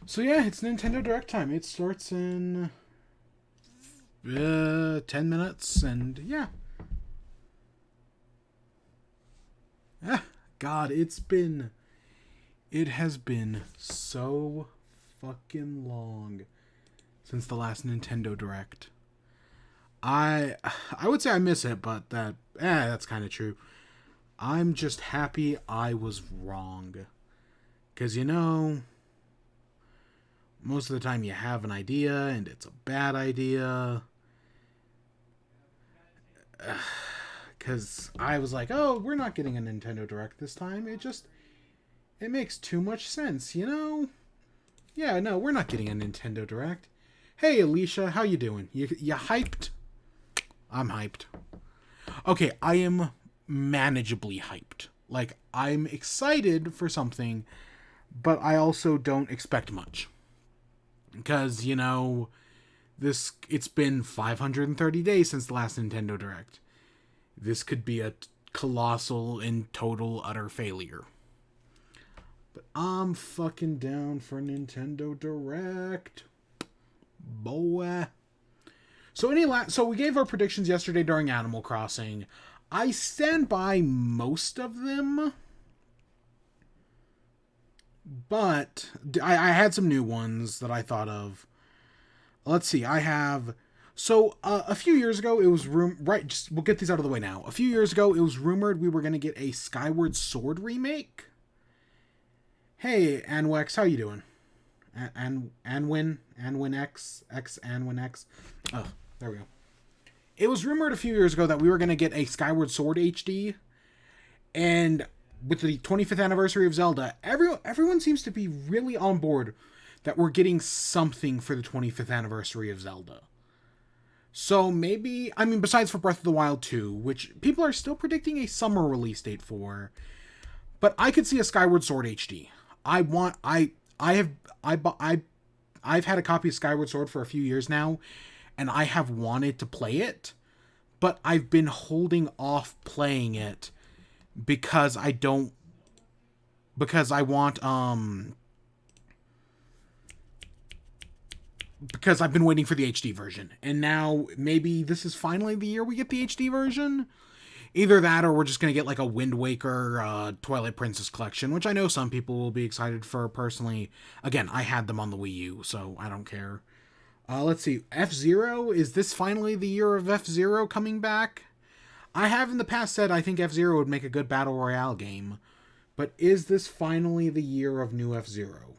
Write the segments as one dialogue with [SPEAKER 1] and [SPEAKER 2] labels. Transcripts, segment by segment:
[SPEAKER 1] So yeah, it's Nintendo Direct time. It starts in 10 minutes, and yeah. Ah, God, it has been so fucking long since the last Nintendo Direct. I I would say I miss it, but that's kind of true. I'm just happy I was wrong. Cuz most of the time you have an idea and it's a bad idea. Cuz I was like, "Oh, we're not getting a Nintendo Direct this time." It makes too much sense. Yeah, no, we're not getting a Nintendo Direct. Hey, Alicia, how you doing? You hyped? I'm hyped. Okay, I am manageably hyped. Like, I'm excited for something, but I also don't expect much. Because, it's been 530 days since the last Nintendo Direct. This could be a colossal and total utter failure. But I'm fucking down for Nintendo Direct. Boy. So we gave our predictions yesterday during Animal Crossing. I stand by most of them, but I had some new ones that I thought of. Let's see. I have. So a few years ago, it was we'll get these out of the way now. A few years ago, it was rumored we were going to get a Skyward Sword remake. Hey, Anwex, how you doing? Anwin X Anwin X. Oh, there we go. It was rumored a few years ago that we were going to get a Skyward Sword HD, and with the 25th anniversary of Zelda, everyone seems to be really on board that we're getting something for the 25th anniversary of Zelda. So maybe, besides for Breath of the Wild 2, which people are still predicting a summer release date for, but I could see a Skyward Sword HD. I've had a copy of Skyward Sword for a few years now, and I have wanted to play it, but I've been holding off playing it because I because I've been waiting for the HD version. And now maybe this is finally the year we get the HD version. Either that or we're just going to get like a Wind Waker Twilight Princess collection, which I know some people will be excited for. Personally, again, I had them on the Wii U, so I don't care. Let's see. F-Zero? Is this finally the year of F-Zero coming back? I have in the past said I think F-Zero would make a good Battle Royale game. But is this finally the year of new F-Zero?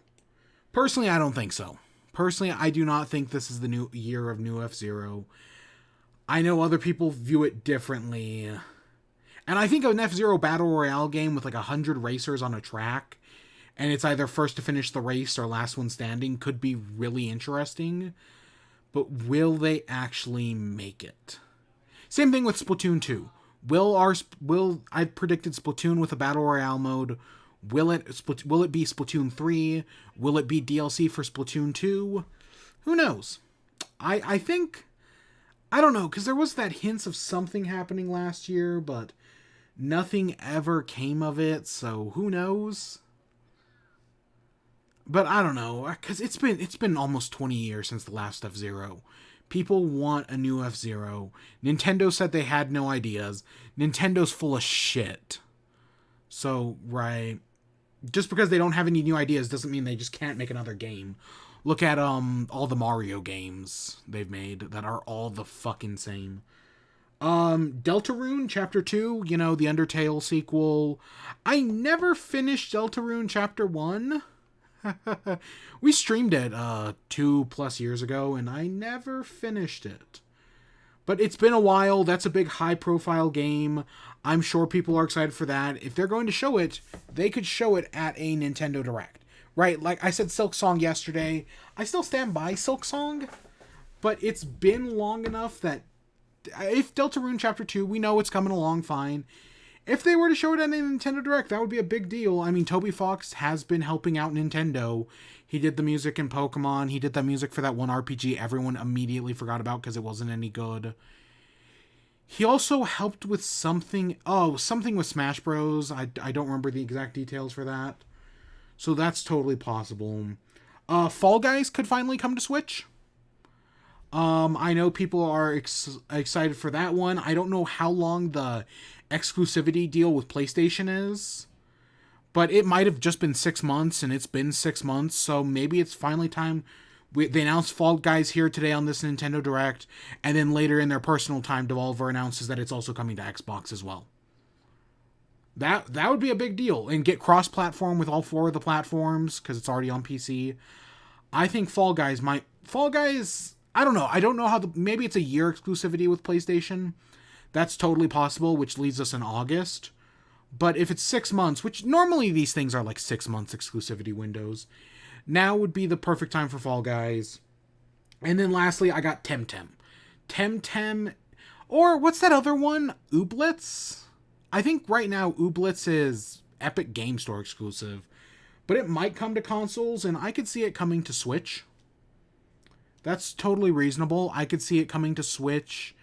[SPEAKER 1] Personally, I don't think so. Personally, I do not think this is the new year of new F-Zero. I know other people view it differently. And I think an F-Zero Battle Royale game with like 100 racers on a track, and it's either first to finish the race or last one standing, could be really interesting. But will they actually make it? Same thing with Splatoon 2. I've predicted Splatoon with a Battle Royale mode. Will it be Splatoon 3? Will it be DLC for Splatoon 2? Who knows? I think, I don't know, because there was that hints of something happening last year, but nothing ever came of it, so who knows? But I don't know, because it's been almost 20 years since the last F-Zero. People want a new F-Zero. Nintendo said they had no ideas. Nintendo's full of shit. So, right. Just because they don't have any new ideas doesn't mean they just can't make another game. Look at all the Mario games they've made that are all the fucking same. Deltarune Chapter 2, the Undertale sequel. I never finished Deltarune Chapter 1. We streamed it 2+ years ago, and I never finished it. But it's been a while. That's a big high-profile game. I'm sure people are excited for that. If they're going to show it, they could show it at a Nintendo Direct. Right? Like I said Silk Song yesterday. I still stand by Silk Song, but it's been long enough that if Deltarune Chapter 2, we know it's coming along fine. If they were to show it at a Nintendo Direct, that would be a big deal. I mean, Toby Fox has been helping out Nintendo. He did the music in Pokemon. He did the music for that one RPG everyone immediately forgot about because it wasn't any good. He also helped with something with Smash Bros. I don't remember the exact details for that. So that's totally possible. Fall Guys could finally come to Switch. I know people are excited for that one. I don't know how long the exclusivity deal with PlayStation is, but it might have just been 6 months, and it's been 6 months, so maybe it's finally time. They announced Fall Guys here today on this Nintendo Direct, and then later in their personal time, Devolver announces that it's also coming to Xbox as well. That would be a big deal, and get cross-platform with all 4 of the platforms, because it's already on PC. I think Fall Guys, I don't know. I don't know how maybe it's a year exclusivity with PlayStation. That's totally possible, which leaves us in August. But if it's 6 months, which normally these things are like 6 months exclusivity windows, now would be the perfect time for Fall Guys. And then lastly, I got Temtem. Temtem, or what's that other one? Ooblets? I think right now Ooblets is Epic Game Store exclusive, but it might come to consoles, and I could see it coming to Switch. That's totally reasonable. I could see it coming to Switch.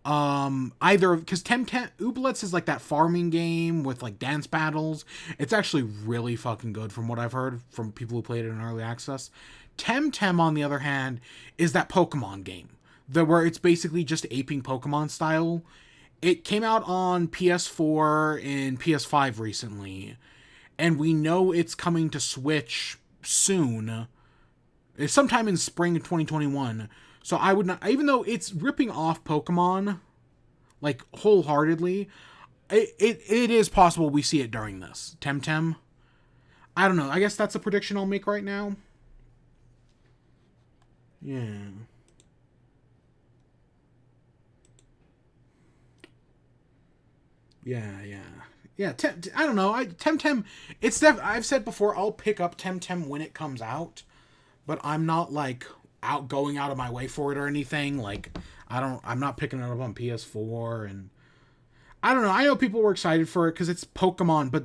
[SPEAKER 1] Either because Ooblets is like that farming game with like dance battles. It's actually really fucking good from what I've heard from people who played it in early access. Temtem, on the other hand, is that Pokemon game where it's basically just aping Pokemon style. It came out on PS4 and PS5 recently, and we know it's coming to Switch soon. It's sometime in spring of 2021. So I would not, even though it's ripping off Pokemon, like, wholeheartedly, it is possible we see it during this. Temtem. I don't know. I guess that's a prediction I'll make right now. Yeah. Yeah, I don't know. Temtem, I've said before, I'll pick up Temtem when it comes out, but I'm not, like, going out of my way for it or anything. Like, I'm not picking it up on PS4, and I don't know. I know people were excited for it because it's Pokemon, but,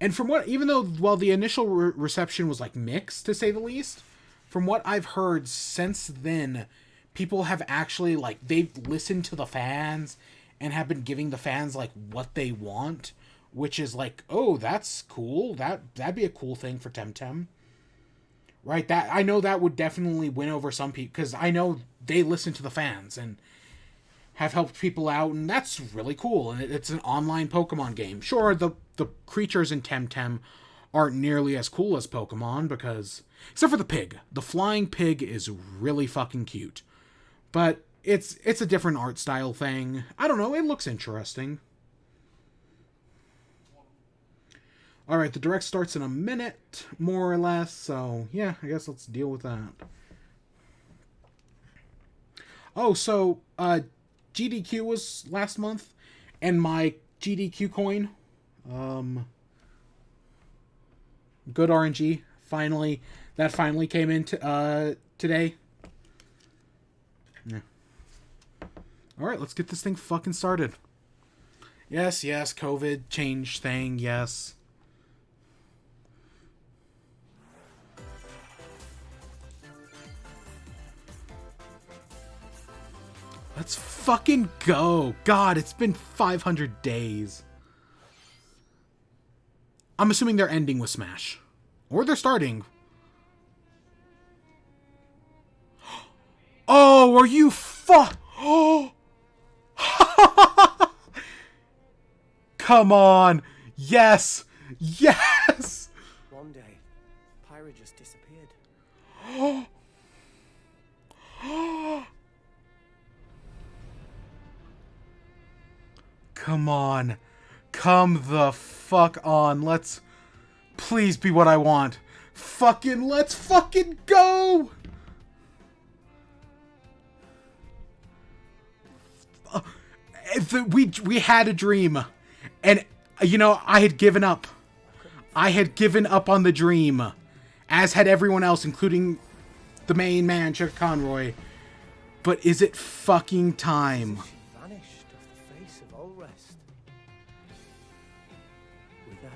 [SPEAKER 1] and from what, even though, well, the initial reception was, like, mixed, to say the least, from what I've heard since then, people have actually, like, they've listened to the fans and have been giving the fans, like, what they want, which is like, oh, that's cool. That'd be a cool thing for Temtem. Right? That, I know that would definitely win over some people, because I know they listen to the fans and have helped people out, and that's really cool. And it's an online Pokemon game. Sure, the creatures in Temtem aren't nearly as cool as Pokemon, because, except for the pig. The flying pig is really fucking cute. But it's a different art style thing. I don't know, it looks interesting. Alright, the direct starts in a minute, more or less, so yeah, I guess let's deal with that. Oh, so, GDQ was last month, and my GDQ coin, good RNG, that finally came in today. Yeah. Alright, let's get this thing fucking started. Yes, COVID change thing, yes. Let's fucking go. God, it's been 500 days. I'm assuming they're ending with Smash. Or they're starting. Oh, are you Oh! Come on! Yes! Yes!
[SPEAKER 2] One day, Pyra just disappeared.
[SPEAKER 1] Come on. Come the fuck on. Let's please be what I want. Let's fucking go! We had a dream. And, you know, I had given up. I had given up on the dream. As had everyone else, including the main man, Chuck Conroy. But is it fucking time?
[SPEAKER 2] She vanished off the face of all rest. Without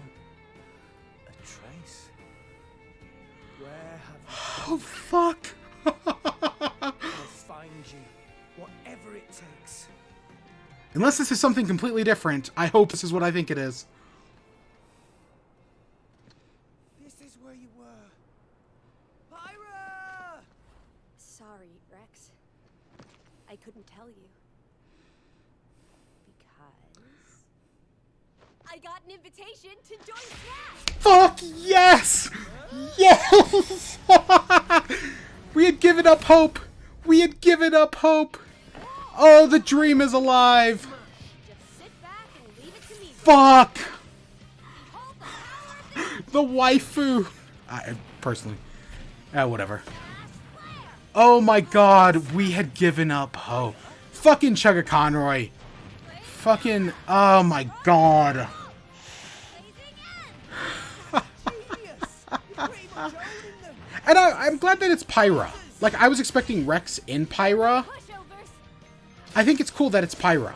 [SPEAKER 2] a trace. Where have you
[SPEAKER 1] Oh, fuck.
[SPEAKER 2] I'll find you. Whatever it takes.
[SPEAKER 1] Unless this is something completely different, I hope this is what I think it is.
[SPEAKER 2] This is where you were. Pyra!
[SPEAKER 3] Rex. I couldn't tell you. Because I got an invitation to join Smash!
[SPEAKER 1] Fuck yes! Yes! We had given up hope! We had given up hope! Oh, the dream is alive!
[SPEAKER 3] Just sit back and leave it to me.
[SPEAKER 1] Fuck!
[SPEAKER 3] Behold the power of the
[SPEAKER 1] The waifu! I personally. Whatever. Oh my god, we had given up hope. Fucking Chugga Conroy. Fucking, oh my god. And I'm glad that it's Pyra. Like, I was expecting Rex in Pyra.
[SPEAKER 3] pushovers.
[SPEAKER 1] I think it's cool that it's Pyra.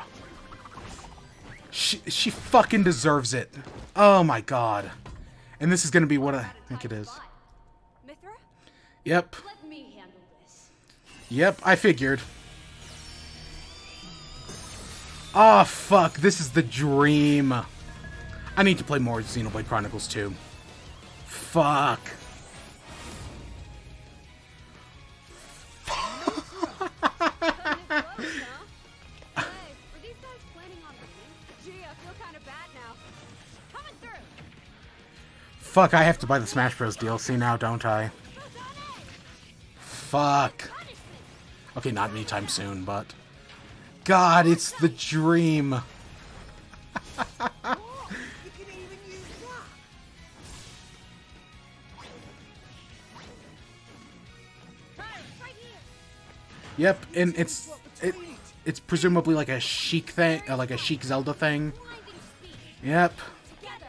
[SPEAKER 1] She fucking deserves it. Oh my god. And this is gonna be what I think it is.
[SPEAKER 3] Mithra,
[SPEAKER 1] Yep.
[SPEAKER 3] let me handle this.
[SPEAKER 1] Yep, I figured. Ah, fuck. This is the dream. I need to play more Xenoblade Chronicles 2. Fuck.
[SPEAKER 3] Hey, were these guys planning on leaving? Gee, I feel kind of bad now. Coming through.
[SPEAKER 1] Fuck, I have to buy the Smash Bros. DLC now, don't I? Fuck. Okay, not anytime soon, but... God, it's the dream. Yep, and it's presumably like a Sheik thing, like a Sheik Zelda thing. Yep.
[SPEAKER 3] Together,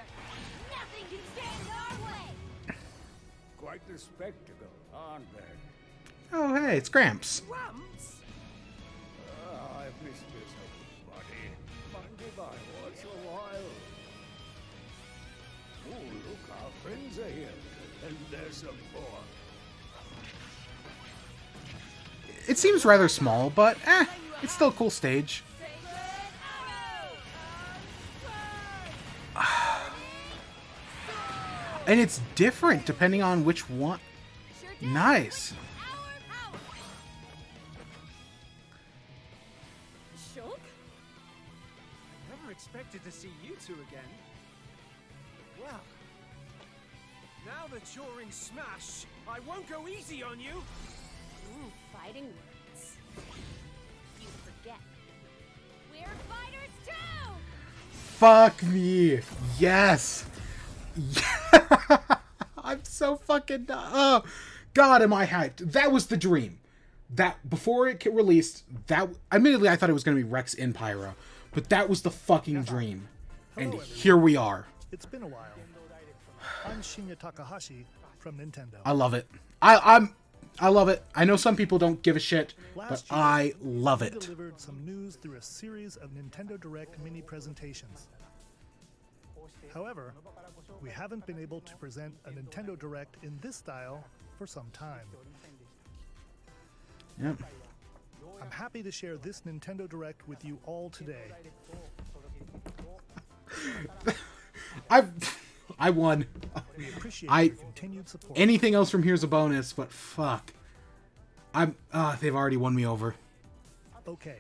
[SPEAKER 3] nothing can stand our way.
[SPEAKER 4] Quite the spectacle, aren't they?
[SPEAKER 1] Oh, hey, it's Gramps.
[SPEAKER 2] Gramps?
[SPEAKER 4] I've missed this old buddy. Mind if I watch a while? Oh, look, our friends are here. And there's some more.
[SPEAKER 1] It seems rather small, but it's still a cool stage. And it's different depending on which one. Nice.
[SPEAKER 3] Shulk?
[SPEAKER 2] I never expected to see you two again. Well, now that you're in Smash, I won't go easy on you.
[SPEAKER 3] Ooh, fighting words. You forget. We're fighters too!
[SPEAKER 1] Fuck me. Yes. Yeah. I'm so fucking... Oh, God, am I hyped. That was the dream. That, before it get released, that... Admittedly, I thought it was going to be Rex in Pyra. But that was the fucking dream. And here we are.
[SPEAKER 5] It's been a while. I'm Shinya Takahashi from Nintendo.
[SPEAKER 1] I love it. I love it. I know some people don't give a shit, but
[SPEAKER 5] Last year,
[SPEAKER 1] I love
[SPEAKER 5] we
[SPEAKER 1] it.
[SPEAKER 5] delivered some news through a series of Nintendo Direct mini presentations. However, we haven't been able to present a Nintendo Direct in this style for some time.
[SPEAKER 1] Yep.
[SPEAKER 5] I'm happy to share this Nintendo Direct with you all today.
[SPEAKER 1] I won.
[SPEAKER 5] We appreciate
[SPEAKER 1] I-
[SPEAKER 5] your continued support.
[SPEAKER 1] Anything else from here's a bonus, but fuck. They've already won me over.
[SPEAKER 5] Okay,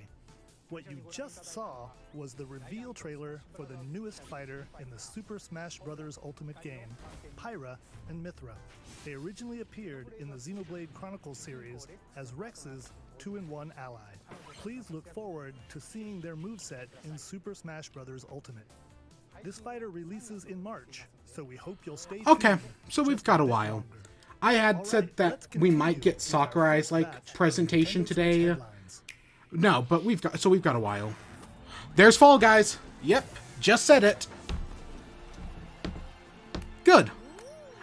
[SPEAKER 5] what you just saw was the reveal trailer for the newest fighter in the Super Smash Bros. Ultimate game, Pyra and Mithra. They originally appeared in the Xenoblade Chronicles series as Rex's 2-in-1 ally. Please look forward to seeing their moveset in Super Smash Bros. Ultimate. This fighter releases in March, so we hope you'll stay tuned.
[SPEAKER 1] Okay, so we've
[SPEAKER 5] just
[SPEAKER 1] got a
[SPEAKER 5] bit
[SPEAKER 1] while.
[SPEAKER 5] longer.
[SPEAKER 1] I had
[SPEAKER 5] All
[SPEAKER 1] said
[SPEAKER 5] right,
[SPEAKER 1] that
[SPEAKER 5] let's
[SPEAKER 1] we might
[SPEAKER 5] continue
[SPEAKER 1] get
[SPEAKER 5] with our
[SPEAKER 1] Sakurai's
[SPEAKER 5] first batch
[SPEAKER 1] like
[SPEAKER 5] of
[SPEAKER 1] presentation
[SPEAKER 5] Nintendo Switch
[SPEAKER 1] today.
[SPEAKER 5] headlines.
[SPEAKER 1] No, but we've got a while. There's Fall Guys. Yep, just said it. Good.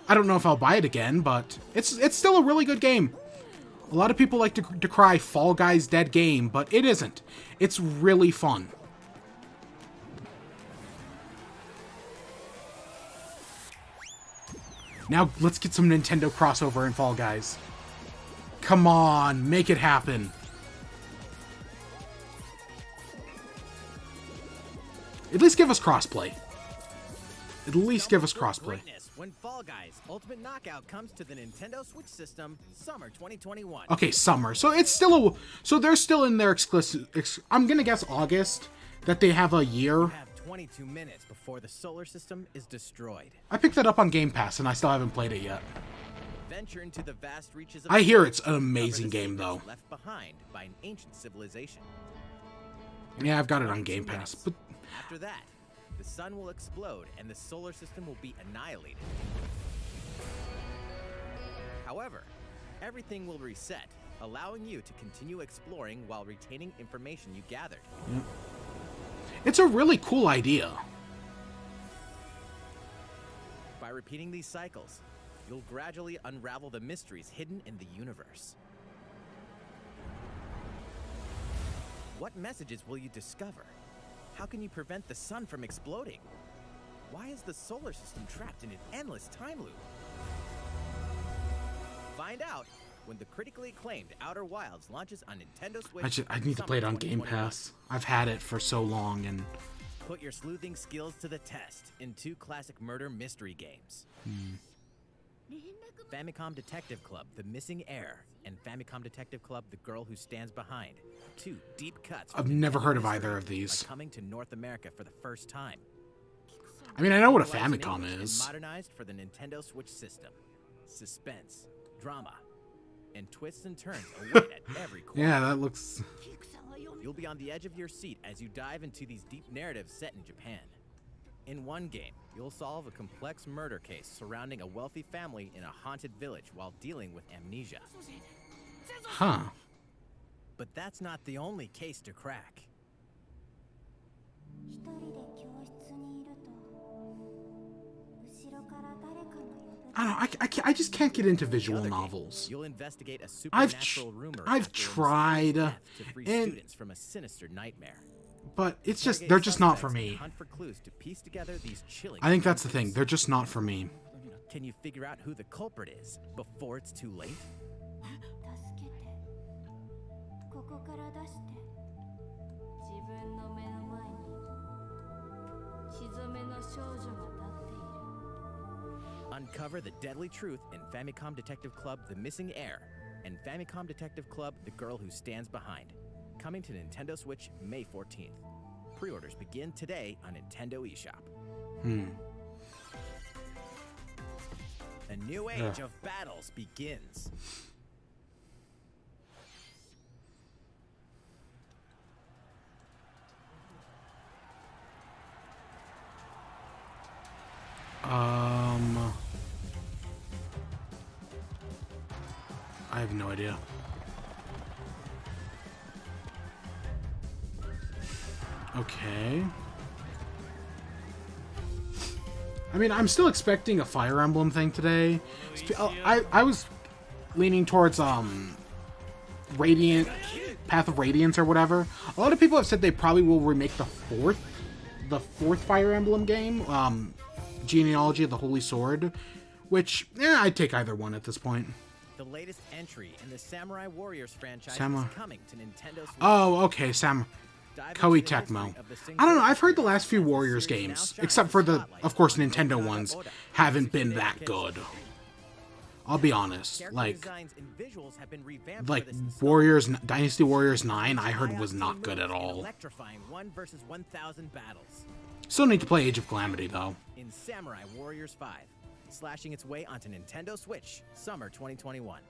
[SPEAKER 1] I don't know if I'll buy it again, but it's still a really good game. A lot of people like to decry Fall Guys' dead game, but it isn't. It's really fun. Now let's get some Nintendo crossover in Fall Guys. Come on, make it happen. At least give us crossplay. At least give us crossplay.
[SPEAKER 6] Greatness, when Fall Guys Ultimate Knockout comes to the Nintendo Switch system, summer 2021.
[SPEAKER 1] Okay, summer. So it's still a... So they're still in their exclusive... I'm gonna guess August, that they have a year.
[SPEAKER 6] You have 22 minutes before the solar system is destroyed.
[SPEAKER 1] I picked that up on Game Pass, and I still haven't played it yet.
[SPEAKER 6] Venture into the vast reaches of
[SPEAKER 1] I hear it's an
[SPEAKER 6] Cover
[SPEAKER 1] amazing
[SPEAKER 6] the
[SPEAKER 1] game,
[SPEAKER 6] secrets
[SPEAKER 1] though.
[SPEAKER 6] Left behind by an ancient civilization.
[SPEAKER 1] Yeah, I've got it on Game Pass, but...
[SPEAKER 6] After that, the sun will explode and the solar system will be annihilated. However, everything will reset, allowing you to continue exploring while retaining information you gathered.
[SPEAKER 1] It's a really cool idea.
[SPEAKER 6] By repeating these cycles, you'll gradually unravel the mysteries hidden in the universe. What messages will you discover? How can you prevent the sun from exploding? Why is the solar system trapped in an endless time loop? Find out when the critically acclaimed Outer Wilds launches on Nintendo Switch.
[SPEAKER 1] I need to play it on Game Pass. I've had it for so long, and...
[SPEAKER 6] Put your sleuthing skills to the test in 2 classic murder mystery games. Famicom Detective Club, The Missing Heir, and Famicom Detective Club, The Girl Who Stands Behind. 2 deep cuts.
[SPEAKER 1] I've never heard of either of these.
[SPEAKER 6] Coming to North America for the first time.
[SPEAKER 1] I mean, I know what a
[SPEAKER 6] Localized in
[SPEAKER 1] Famicom
[SPEAKER 6] English
[SPEAKER 1] is.
[SPEAKER 6] and modernized for the Nintendo Switch system. Suspense, drama, and twists and turns await at every corner.
[SPEAKER 1] Yeah, that looks...
[SPEAKER 6] You'll be on the edge of your seat as you dive into these deep narratives set in Japan. In one game, you'll solve a complex murder case surrounding a wealthy family in a haunted village while dealing with amnesia.
[SPEAKER 1] Huh.
[SPEAKER 6] But that's not the only case to crack.
[SPEAKER 1] I don't know, I just can't get into
[SPEAKER 6] The
[SPEAKER 1] visual
[SPEAKER 6] other game,
[SPEAKER 1] novels.
[SPEAKER 6] You'll investigate a supernatural rumor
[SPEAKER 1] I've
[SPEAKER 6] after a
[SPEAKER 1] tried,
[SPEAKER 6] mysterious death to free
[SPEAKER 1] and-
[SPEAKER 6] students from a sinister nightmare.
[SPEAKER 1] But it's just,
[SPEAKER 6] Interrogate
[SPEAKER 1] they're just not for
[SPEAKER 6] suspects and
[SPEAKER 1] me.
[SPEAKER 6] Hunt for clues to piece together these chilling
[SPEAKER 1] I think that's the thing,
[SPEAKER 6] clues.
[SPEAKER 1] they're just not for me.
[SPEAKER 6] Can you figure out who the culprit is before it's too late? Uncover the deadly truth in Famicom Detective Club The Missing Heir and Famicom Detective Club The Girl Who Stands Behind. Coming to Nintendo Switch May 14th. Pre-orders begin today on Nintendo eShop. A new age of battles begins.
[SPEAKER 1] I have no idea. Okay. I mean, I'm still expecting a Fire Emblem thing today. I was leaning towards Radiant, Path of Radiance or whatever. A lot of people have said they probably will remake the fourth Fire Emblem game, Genealogy of the Holy Sword, which I'd take either one at this point.
[SPEAKER 6] The latest entry in the Samurai Warriors franchise
[SPEAKER 1] Samurai.
[SPEAKER 6] is coming to Nintendo Switch.
[SPEAKER 1] Oh, okay,
[SPEAKER 6] Dive
[SPEAKER 1] Koei
[SPEAKER 6] into the
[SPEAKER 1] Tecmo.
[SPEAKER 6] history of the
[SPEAKER 1] I don't know,
[SPEAKER 6] single
[SPEAKER 1] I've heard the
[SPEAKER 6] series
[SPEAKER 1] last few
[SPEAKER 6] as the
[SPEAKER 1] Warriors
[SPEAKER 6] series now
[SPEAKER 1] games,
[SPEAKER 6] shines
[SPEAKER 1] except for the,
[SPEAKER 6] spotlight
[SPEAKER 1] of course,
[SPEAKER 6] on
[SPEAKER 1] Nintendo
[SPEAKER 6] Yokota
[SPEAKER 1] ones,
[SPEAKER 6] Oda.
[SPEAKER 1] haven't been
[SPEAKER 6] Executive
[SPEAKER 1] that good.
[SPEAKER 6] dedication.
[SPEAKER 1] I'll be honest,
[SPEAKER 6] Character
[SPEAKER 1] like
[SPEAKER 6] designs and visuals have been revamped
[SPEAKER 1] like
[SPEAKER 6] for this installment.
[SPEAKER 1] Warriors, Dynasty Warriors 9, I heard was
[SPEAKER 6] High-octane
[SPEAKER 1] not good at
[SPEAKER 6] moves and
[SPEAKER 1] all.
[SPEAKER 6] Electrifying 1 versus 1,000 battles.
[SPEAKER 1] Still need to play Age of Calamity though.
[SPEAKER 6] In Samurai Warriors 5, slashing its way onto Nintendo Switch, summer 2021.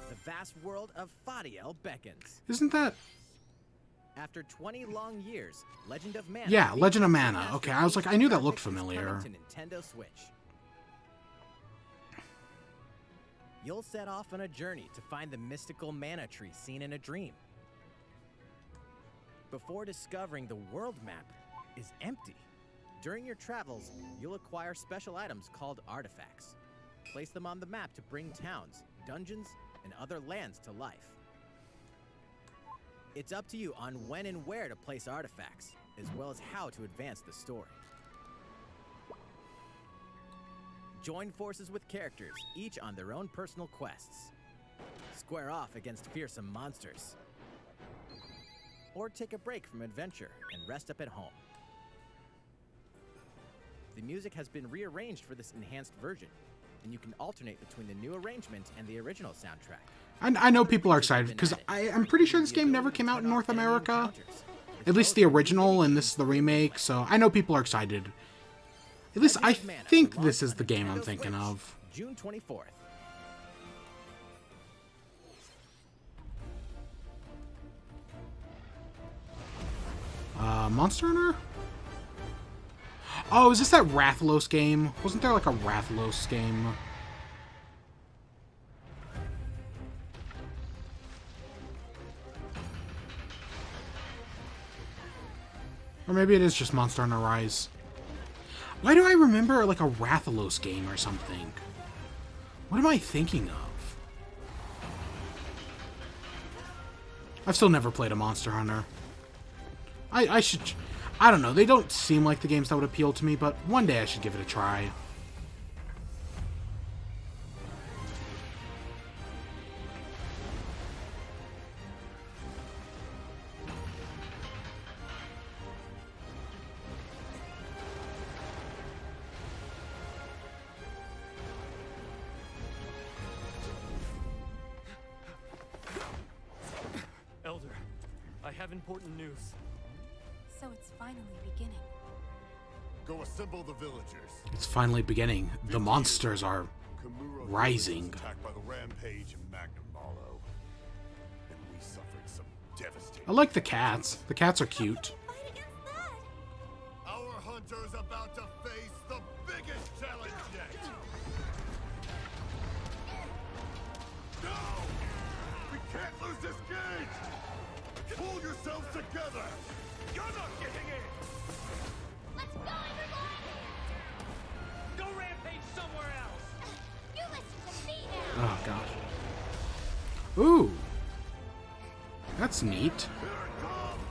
[SPEAKER 6] The vast world of Fadiel beckons.
[SPEAKER 1] Isn't that?
[SPEAKER 6] After 20 long years, Legend of Mana.
[SPEAKER 1] Yeah, Legend of
[SPEAKER 6] features
[SPEAKER 1] Mana.
[SPEAKER 6] remastered
[SPEAKER 1] Okay, I was like, I knew that looked
[SPEAKER 6] graphics
[SPEAKER 1] familiar.
[SPEAKER 6] coming to Nintendo Switch. You'll set off on a journey to find the mystical mana tree seen in a dream. Before discovering the world map is empty. During your travels, you'll acquire special items called artifacts. Place them on the map to bring towns, dungeons, and other lands to life. It's up to you on when and where to place artifacts, as well as how to advance the story. Join forces with characters, each on their own personal quests. Square off against fearsome monsters. Or take a break from adventure and rest up at home. the music has been rearranged for this enhanced version, and you can alternate between the new arrangement and the original soundtrack.
[SPEAKER 1] I know people are excited because I'm pretty sure this game never came out in North America. At least the original, and this is the remake, so I know people are excited. At least I think this is the game I'm thinking of.
[SPEAKER 6] June 24th.
[SPEAKER 1] Monster Hunter? Oh, is this that Rathalos game? Wasn't there like a Rathalos game? Or maybe it is just Monster Hunter Rise. Why do I remember like a Rathalos game or something? What am I thinking of? I've still never played a Monster Hunter. I should... I don't know, they don't seem like the games that would appeal to me, but one day I should give it a try.
[SPEAKER 2] Elder, I have important news.
[SPEAKER 3] So it's finally beginning.
[SPEAKER 7] Go assemble the villagers.
[SPEAKER 1] It's finally beginning. The monsters are
[SPEAKER 7] Kamura
[SPEAKER 1] rising.
[SPEAKER 7] was attacked by the rampage in Magnum Malo, and we suffered some devastating.
[SPEAKER 1] I like the cats. The cats are cute.
[SPEAKER 3] Fight against that!
[SPEAKER 7] Our hunter's about to face the biggest challenge yet. No! We can't lose this gauge! Pull yourselves together!
[SPEAKER 2] You're not getting in!
[SPEAKER 3] Let's go, everyone!
[SPEAKER 2] Go rampage somewhere else!
[SPEAKER 3] You listen to me now!
[SPEAKER 1] Oh, gosh. Ooh. That's neat.
[SPEAKER 7] Here it comes!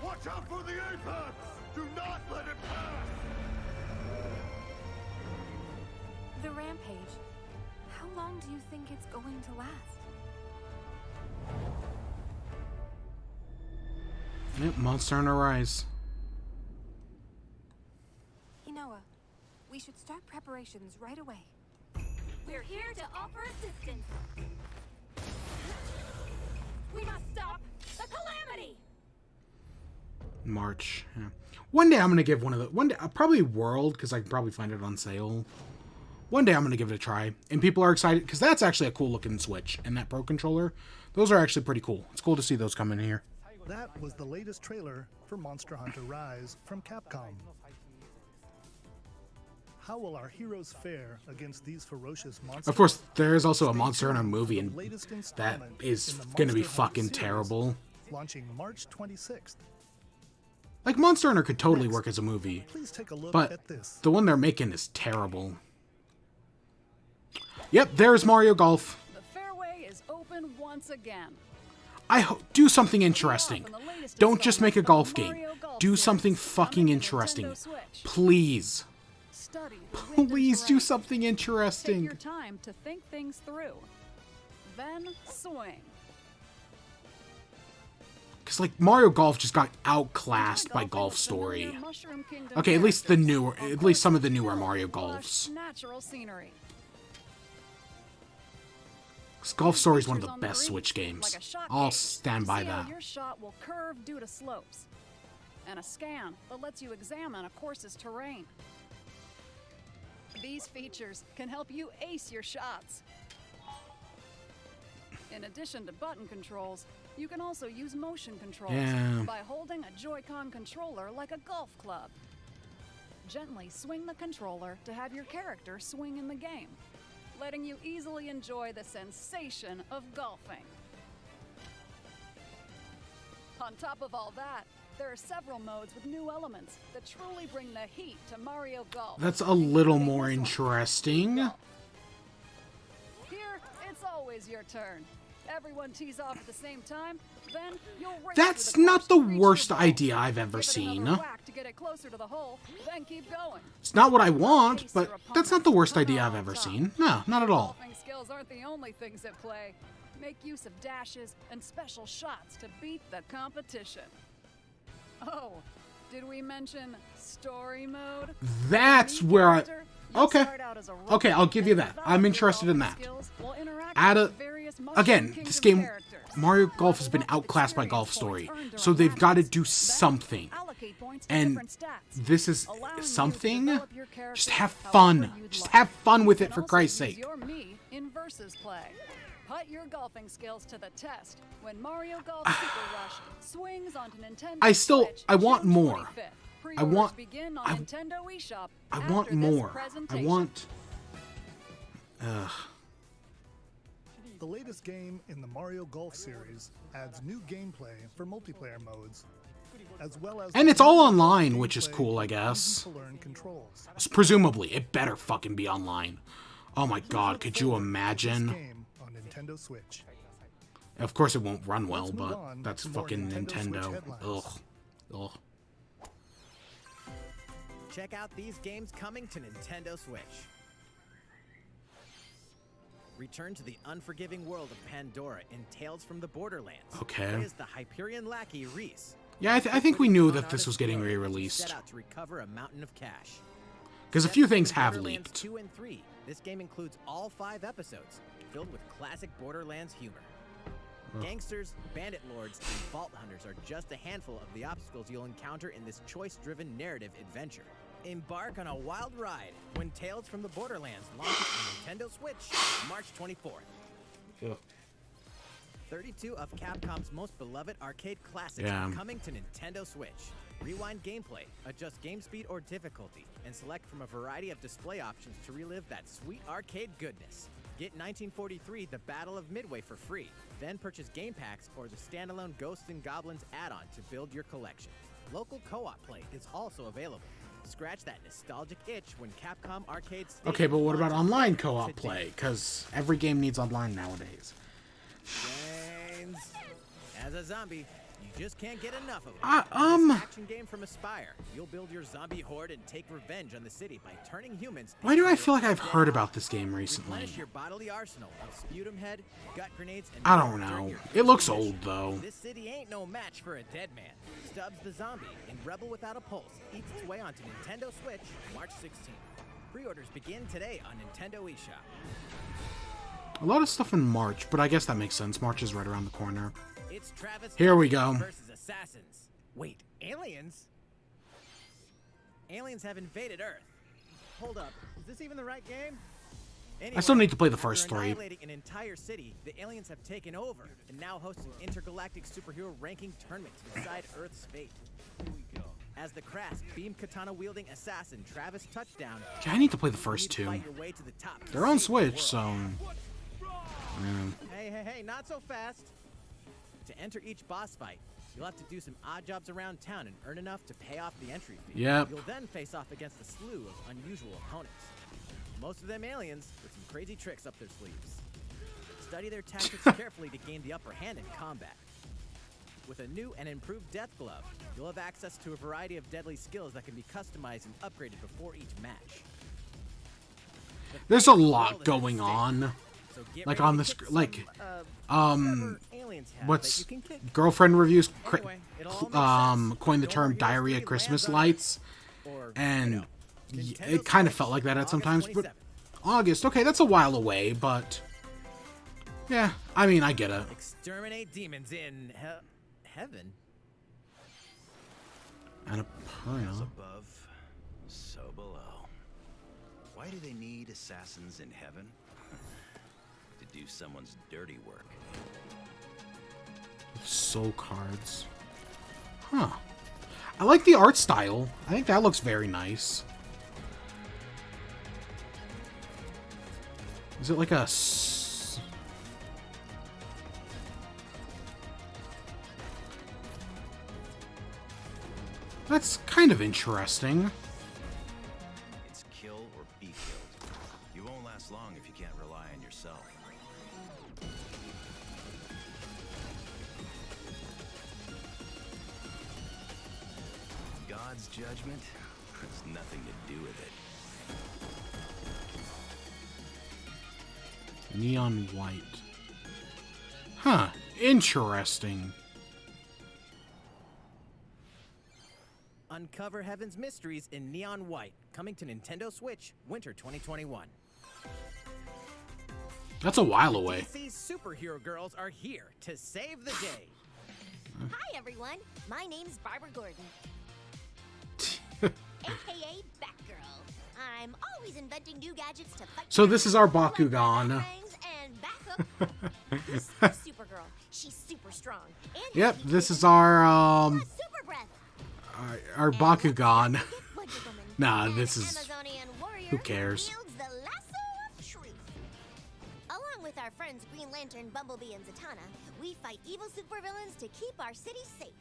[SPEAKER 7] Watch out for the apex! Do not let it pass!
[SPEAKER 3] The rampage. How long do you think it's going to last?
[SPEAKER 1] Yep, Monster Hunter Rise.
[SPEAKER 3] Inoa, we should start preparations right away. We're here to offer assistance. We must stop the calamity!
[SPEAKER 1] March. Yeah. One day I'm gonna give one day probably World, because I can probably find it on sale. One day I'm gonna give it a try, and people are excited because that's actually a cool looking Switch, and that Pro controller, those are actually pretty cool. It's cool to see those come in here.
[SPEAKER 5] That was the latest trailer for Monster Hunter Rise from Capcom. How will our heroes fare against these ferocious monsters?
[SPEAKER 1] Of course, there is also a
[SPEAKER 5] Stay
[SPEAKER 1] Monster Hunter
[SPEAKER 5] tuned for
[SPEAKER 1] movie,
[SPEAKER 5] the
[SPEAKER 1] and
[SPEAKER 5] latest
[SPEAKER 1] that
[SPEAKER 5] installment
[SPEAKER 1] is
[SPEAKER 5] in the
[SPEAKER 1] gonna be
[SPEAKER 5] Monster Hunter
[SPEAKER 1] fucking
[SPEAKER 5] series,
[SPEAKER 1] terrible.
[SPEAKER 5] Launching March 26th.
[SPEAKER 1] Like, Monster Hunter could totally
[SPEAKER 5] Next,
[SPEAKER 1] work as a movie,
[SPEAKER 5] Please take a look
[SPEAKER 1] but
[SPEAKER 5] at this.
[SPEAKER 1] the one they're making is terrible. Yep, there's Mario Golf.
[SPEAKER 8] The fairway is open once again.
[SPEAKER 1] Do something interesting. Don't just make a golf game. Do something fucking interesting. Please. Please do something
[SPEAKER 8] Take
[SPEAKER 1] interesting.
[SPEAKER 8] your time to think things through. Then swing.
[SPEAKER 1] Because, like, Mario Golf just got outclassed by Golf Story. Okay, at least some of the newer Mario Golfs.
[SPEAKER 8] Natural scenery.
[SPEAKER 1] 'Cause Golf Story is one of the best Switch games. I'll stand by
[SPEAKER 8] See how
[SPEAKER 1] that.
[SPEAKER 8] your shot will curve due to slopes. And a scan that lets you examine a course's terrain. These features can help you ace your shots. In addition to button controls, you can also use motion controls
[SPEAKER 1] Yeah.
[SPEAKER 8] by holding a Joy-Con controller like a golf club. Gently swing the controller to have your character swing in the game, letting you easily enjoy the sensation of golfing. On top of all that, there are several modes with new elements that truly bring the heat to Mario Golf.
[SPEAKER 1] That's a little
[SPEAKER 8] including
[SPEAKER 1] more
[SPEAKER 8] this one,
[SPEAKER 1] interesting.
[SPEAKER 8] Golf. Here, it's always your turn. Everyone tees off at the same time, then you'll race
[SPEAKER 1] That's
[SPEAKER 8] through the
[SPEAKER 1] not
[SPEAKER 8] course
[SPEAKER 1] the
[SPEAKER 8] to reach your
[SPEAKER 1] worst
[SPEAKER 8] ball.
[SPEAKER 1] idea I've ever
[SPEAKER 8] Give it
[SPEAKER 1] seen.
[SPEAKER 8] another whack to get it closer to the hole, then keep going.
[SPEAKER 1] It's not what I want, but that's not the worst idea I've ever seen. No, not at all.
[SPEAKER 8] Golfing skills aren't the only things at play. Make use of dashes and special shots to beat the competition. Oh, Did we mention story mode?
[SPEAKER 1] That's
[SPEAKER 8] Main
[SPEAKER 1] where I...
[SPEAKER 8] character, you'll
[SPEAKER 1] Okay.
[SPEAKER 8] start out as a rogue
[SPEAKER 1] Okay, I'll give you
[SPEAKER 8] and
[SPEAKER 1] that.
[SPEAKER 8] develop
[SPEAKER 1] I'm
[SPEAKER 8] your
[SPEAKER 1] interested in
[SPEAKER 8] golfing
[SPEAKER 1] that.
[SPEAKER 8] skills while interacting
[SPEAKER 1] Add a...
[SPEAKER 8] with various Mushroom
[SPEAKER 1] Again,
[SPEAKER 8] Kingdom
[SPEAKER 1] this game...
[SPEAKER 8] characters.
[SPEAKER 1] Mario Golf has been outclassed by Golf Story, so they've got to do something.
[SPEAKER 8] Allocate points to
[SPEAKER 1] And
[SPEAKER 8] different stats,
[SPEAKER 1] this is
[SPEAKER 8] allowing you to
[SPEAKER 1] something.
[SPEAKER 8] develop your character
[SPEAKER 1] Just have
[SPEAKER 8] however
[SPEAKER 1] fun.
[SPEAKER 8] you'd
[SPEAKER 1] Just
[SPEAKER 8] like.
[SPEAKER 1] have fun with
[SPEAKER 8] You
[SPEAKER 1] it,
[SPEAKER 8] can
[SPEAKER 1] for
[SPEAKER 8] also
[SPEAKER 1] Christ's
[SPEAKER 8] use
[SPEAKER 1] sake.
[SPEAKER 8] your Mii in versus play. Put your golfing skills to the test when Mario Golf Super Rush swings onto Nintendo Switch
[SPEAKER 1] I want
[SPEAKER 8] June
[SPEAKER 1] more.
[SPEAKER 8] 25th.
[SPEAKER 1] I
[SPEAKER 8] Pre-orders
[SPEAKER 1] want-
[SPEAKER 8] begin on
[SPEAKER 1] I-
[SPEAKER 8] Nintendo eShop
[SPEAKER 1] I
[SPEAKER 8] after
[SPEAKER 1] want
[SPEAKER 8] this
[SPEAKER 1] more. I
[SPEAKER 8] presentation.
[SPEAKER 1] want... Ugh.
[SPEAKER 5] The latest game in the Mario Golf series adds new gameplay for multiplayer modes, as well as
[SPEAKER 1] And it's all online, which is cool, I guess.
[SPEAKER 5] easy to learn controls.
[SPEAKER 1] Presumably, it better fucking be online. Oh my god, could you
[SPEAKER 5] This
[SPEAKER 1] imagine?
[SPEAKER 5] game on Nintendo Switch.
[SPEAKER 1] Of course it won't run well,
[SPEAKER 5] Let's move
[SPEAKER 1] but
[SPEAKER 5] on
[SPEAKER 1] that's
[SPEAKER 5] to more
[SPEAKER 1] fucking
[SPEAKER 5] Nintendo Switch
[SPEAKER 1] Nintendo.
[SPEAKER 5] headlines.
[SPEAKER 1] Ugh. Ugh.
[SPEAKER 6] Check out these games coming to Nintendo Switch. Return to the unforgiving world of Pandora in Tales from the Borderlands.
[SPEAKER 1] Okay.
[SPEAKER 6] Play as the Hyperion lackey Reese.
[SPEAKER 1] Yeah, I think we knew
[SPEAKER 6] Run
[SPEAKER 1] that
[SPEAKER 6] on
[SPEAKER 1] this
[SPEAKER 6] its
[SPEAKER 1] was getting
[SPEAKER 6] road as you
[SPEAKER 1] re-released.
[SPEAKER 6] Set out to recover a mountain of cash.
[SPEAKER 1] Because a
[SPEAKER 6] Set
[SPEAKER 1] few
[SPEAKER 6] between
[SPEAKER 1] things have
[SPEAKER 6] Borderlands
[SPEAKER 1] leaked.
[SPEAKER 6] 2 and 3. This game includes all 5 episodes, filled with classic Borderlands humor. Gangsters, bandit lords, and vault hunters are just a handful of the obstacles you'll encounter in this choice-driven narrative adventure. Embark on a wild ride when Tales from the Borderlands launches on Nintendo Switch March 24th. 32 of Capcom's most beloved arcade classics
[SPEAKER 1] Yeah.
[SPEAKER 6] are coming to Nintendo Switch. Rewind gameplay, adjust game speed or difficulty, and select from a variety of display options to relive that sweet arcade goodness. Get 1943 The Battle of Midway for free, then purchase game packs or the standalone Ghosts and Goblins add-on to build your collection. Local co-op play is also available. Scratch that nostalgic itch when Capcom Arcade Stadium
[SPEAKER 1] Okay, but what about
[SPEAKER 6] launches
[SPEAKER 1] online co-op
[SPEAKER 6] today.
[SPEAKER 1] play? Because every game needs online nowadays.
[SPEAKER 6] James, as a zombie, you just can't get enough of it.
[SPEAKER 1] Um,
[SPEAKER 6] This action game from Aspire. You'll build your zombie horde and take revenge on the city by turning humans.
[SPEAKER 1] Why do I
[SPEAKER 6] into
[SPEAKER 1] feel like I've
[SPEAKER 6] dead
[SPEAKER 1] heard
[SPEAKER 6] bodies.
[SPEAKER 1] about this game recently?
[SPEAKER 6] Replenish your bodily arsenal of sputum head, gut grenades, and
[SPEAKER 1] I don't
[SPEAKER 6] more during
[SPEAKER 1] know.
[SPEAKER 6] your
[SPEAKER 1] It looks
[SPEAKER 6] mission.
[SPEAKER 1] old, though.
[SPEAKER 6] This city ain't no match for a dead man. Stubbs the Zombie in Rebel Without a Pulse eats its way onto Nintendo Switch March 16th. Pre-orders begin today on Nintendo eShop.
[SPEAKER 1] A lot of stuff in March, but I guess that makes sense. March is right around the corner.
[SPEAKER 6] It's Travis
[SPEAKER 1] Here we go.
[SPEAKER 6] versus assassins. Wait, aliens? Aliens have invaded Earth. Hold up, is this even the right game?
[SPEAKER 1] I still need to play the
[SPEAKER 6] after
[SPEAKER 1] first 3.
[SPEAKER 6] annihilating an entire city, the aliens have taken over and now host an intergalactic superhero ranking tournament to decide Earth's fate. As the crass beam katana wielding assassin Travis Touchdown,
[SPEAKER 1] Yeah, I need to play the
[SPEAKER 6] you
[SPEAKER 1] first
[SPEAKER 6] need to
[SPEAKER 1] 2.
[SPEAKER 6] fight your way to the top to
[SPEAKER 1] They're on
[SPEAKER 6] save the world.
[SPEAKER 1] Switch, so...
[SPEAKER 6] Hey, not so fast. To enter each boss fight, you'll have to do some odd jobs around town and earn enough to pay off the entry fee.
[SPEAKER 1] Yep.
[SPEAKER 6] You'll then face off against a slew of unusual opponents. Most of them aliens with some crazy tricks up their sleeves. Study their tactics carefully to gain the upper hand in combat. With a new and improved Death Glove, you'll have access to a variety of deadly skills that can be customized and upgraded before each match.
[SPEAKER 1] There's a lot going on.
[SPEAKER 6] So get
[SPEAKER 1] Like
[SPEAKER 6] ready
[SPEAKER 1] on
[SPEAKER 6] to
[SPEAKER 1] the
[SPEAKER 6] kick
[SPEAKER 1] sc- like,
[SPEAKER 6] whatever aliens have that
[SPEAKER 1] what's
[SPEAKER 6] you can kick.
[SPEAKER 1] girlfriend reviews
[SPEAKER 6] Anyway, it'll all make sense.
[SPEAKER 1] coined the
[SPEAKER 6] No
[SPEAKER 1] term
[SPEAKER 6] More Heroes
[SPEAKER 1] diarrhea
[SPEAKER 6] 3
[SPEAKER 1] Christmas
[SPEAKER 6] lands on
[SPEAKER 1] lights,
[SPEAKER 6] Or,
[SPEAKER 1] and
[SPEAKER 6] you know, Nintendo
[SPEAKER 1] it kind of
[SPEAKER 6] Switch,
[SPEAKER 1] felt like that at
[SPEAKER 6] August
[SPEAKER 1] sometimes. But
[SPEAKER 6] 27th.
[SPEAKER 1] August, okay, that's a while away, but yeah, I mean, I get it.
[SPEAKER 6] Exterminate demons in heaven.
[SPEAKER 1] And a
[SPEAKER 9] As above, so below. Why do they need assassins in heaven? To do someone's dirty work.
[SPEAKER 1] soul cards. Huh. I like the art style. I think that looks very nice. Is it like a... That's kind of interesting.
[SPEAKER 9] It's kill or be killed. You won't last long if you can't rely on yourself. God's judgment has nothing to do with it.
[SPEAKER 1] Neon white. Huh. Interesting.
[SPEAKER 6] Uncover Heaven's mysteries in neon white, coming to Nintendo Switch winter 2021.
[SPEAKER 1] That's a while away.
[SPEAKER 6] DC's superhero girls are here to save the day.
[SPEAKER 10] Hi everyone, my name's Barbara Gordon, aka Batgirl. I'm always inventing new gadgets to fight.
[SPEAKER 1] So this is our Bakugan.
[SPEAKER 10] And back up. This is Supergirl. She's super strong. And
[SPEAKER 1] Yep, this is our
[SPEAKER 10] super breath.
[SPEAKER 1] our Bakugan.
[SPEAKER 10] Wonder Woman.
[SPEAKER 1] Nah,
[SPEAKER 10] And
[SPEAKER 1] this is
[SPEAKER 10] Amazonian warrior
[SPEAKER 1] who cares?
[SPEAKER 10] wields the lasso of truth. Along with our friends Green Lantern, Bumblebee, and Zatanna, we fight evil supervillains to keep our city safe.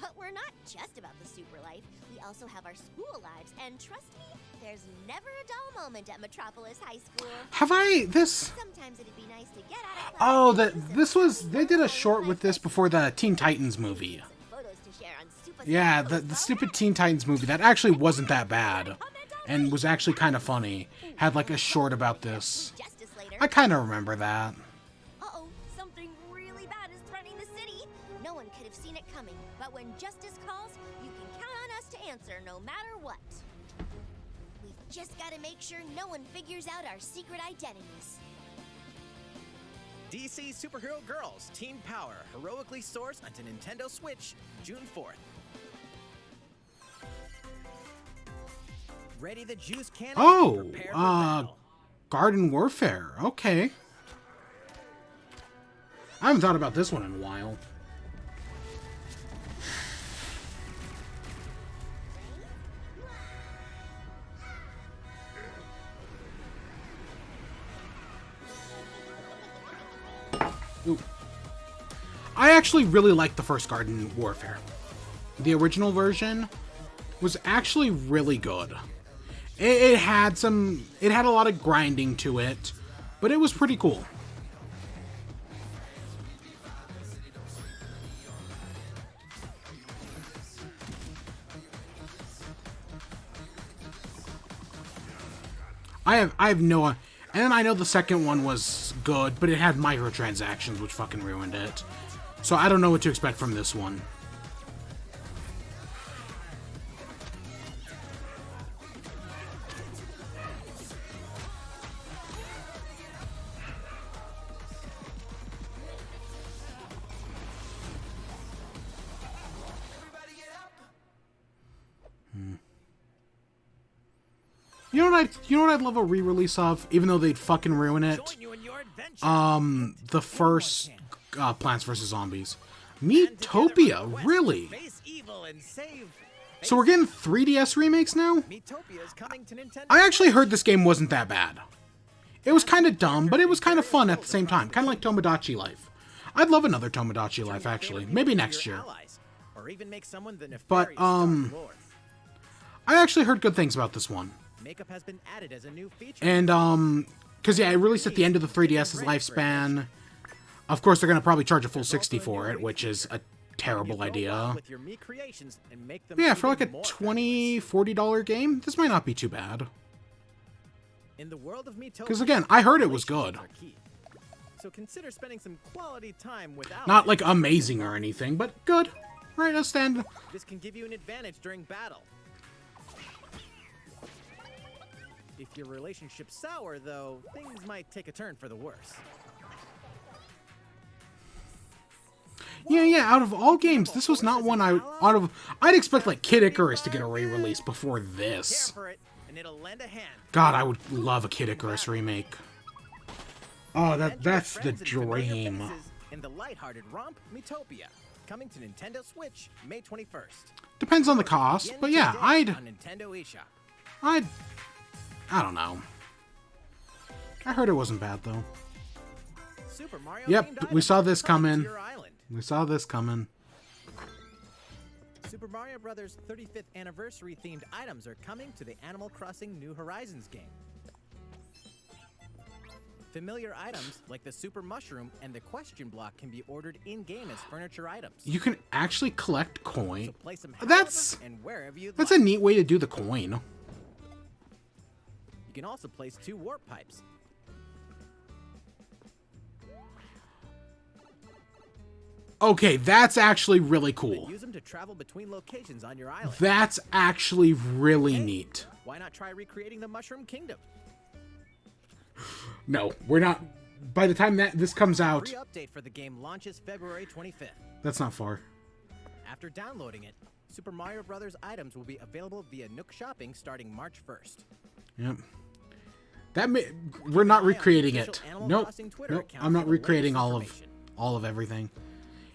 [SPEAKER 10] But we're not just about the super life. We also have our school lives, and trust me, there's never a dull moment at Metropolis High School.
[SPEAKER 1] Have I this?
[SPEAKER 10] Sometimes it'd be nice to get out of class.
[SPEAKER 1] Oh,
[SPEAKER 10] and
[SPEAKER 1] that
[SPEAKER 10] do some
[SPEAKER 1] this was
[SPEAKER 10] fun
[SPEAKER 1] they did a
[SPEAKER 10] work
[SPEAKER 1] short
[SPEAKER 10] on
[SPEAKER 1] with this before the Teen Titans movie.
[SPEAKER 10] photos to share on Super
[SPEAKER 1] Yeah,
[SPEAKER 10] Smash
[SPEAKER 1] the stupid Teen Titans movie that actually wasn't that bad, and was actually kind of funny. Had like a short about this.
[SPEAKER 10] Justice later.
[SPEAKER 1] I kind of remember that.
[SPEAKER 10] Uh-oh, something really bad is threatening the city. No one could have seen it coming, but when justice calls, you can count on us to answer no matter what. We've just got to make sure no one figures out our secret identities.
[SPEAKER 6] DC Superhero Girls Teen Power heroically soars onto Nintendo Switch June 4th. Ready the juice cannon?
[SPEAKER 1] Oh,
[SPEAKER 6] Prepare for battle.
[SPEAKER 1] Garden Warfare. Okay. I haven't thought about this one in a while. Ooh. I actually really liked the first Garden Warfare. The original version was actually really good. It had a lot of grinding to it, but it was pretty cool. I have no, and then I know the second one was good, but it had microtransactions, which fucking ruined it. So I don't know what to expect from this one. You know what I'd love a re-release of, even though they'd fucking ruin it? The first Plants vs. Zombies. Miitopia, really? So we're getting 3DS remakes now? I actually heard this game wasn't that bad. It was kind of dumb, but it was kind of fun at the same time. Kind of like Tomodachi Life. I'd love another Tomodachi Life, actually. Maybe next year. But, I actually heard good things about this one.
[SPEAKER 6] Makeup has been added as a new feature.
[SPEAKER 1] And, because, yeah, it released at the end of the 3DS's lifespan. Of course, they're going to probably charge a full $60 for it, which is a terrible idea. Yeah, for like a $20, $40 game, this might not be too bad. Because, again, I heard it was good.
[SPEAKER 6] So consider spending some quality time without.
[SPEAKER 1] Not, like, amazing or anything, but good. Right, I'll stand.
[SPEAKER 6] This can give you an advantage during battle. If your relationship's sour, though, things might take a turn for the worse.
[SPEAKER 1] Yeah, out of all games, this was not one I'd expect, like, Kid Icarus to get a re-release before this. God, I would love a Kid Icarus remake. Oh, that's the dream.
[SPEAKER 6] In the lighthearted romp Miitopia, coming to Nintendo Switch May 21st.
[SPEAKER 1] Depends on the cost, but yeah,
[SPEAKER 6] on Nintendo eShop.
[SPEAKER 1] I don't know. I heard it wasn't bad, though.
[SPEAKER 6] Super Mario
[SPEAKER 1] Yep, we saw this coming.
[SPEAKER 6] We
[SPEAKER 1] saw this coming.
[SPEAKER 6] Super Mario Bros. 35th anniversary themed items are coming to the Animal Crossing New Horizons game. Familiar items like the Super Mushroom and the Question Block can be ordered in-game as furniture items.
[SPEAKER 1] You can actually collect coin.
[SPEAKER 6] So place them
[SPEAKER 1] That's
[SPEAKER 6] a
[SPEAKER 1] neat way to do the coin.
[SPEAKER 6] You can also place 2 warp pipes.
[SPEAKER 1] Okay, that's actually really
[SPEAKER 6] Then
[SPEAKER 1] cool.
[SPEAKER 6] use them to travel between locations on your island.
[SPEAKER 1] That's actually really neat.
[SPEAKER 6] Why not try recreating the Mushroom Kingdom?
[SPEAKER 1] No, we're not. By the time that this comes out,
[SPEAKER 6] Free update for the game launches February 25th.
[SPEAKER 1] that's not far.
[SPEAKER 6] After downloading it, Super Mario Bros. Items will be available via Nook Shopping starting March 1st.
[SPEAKER 1] Yep. We're not recreating it.
[SPEAKER 6] Animal
[SPEAKER 1] Nope.
[SPEAKER 6] Crossing Twitter
[SPEAKER 1] Nope.
[SPEAKER 6] account
[SPEAKER 1] I'm
[SPEAKER 6] for
[SPEAKER 1] not
[SPEAKER 6] the
[SPEAKER 1] recreating
[SPEAKER 6] latest
[SPEAKER 1] all of everything.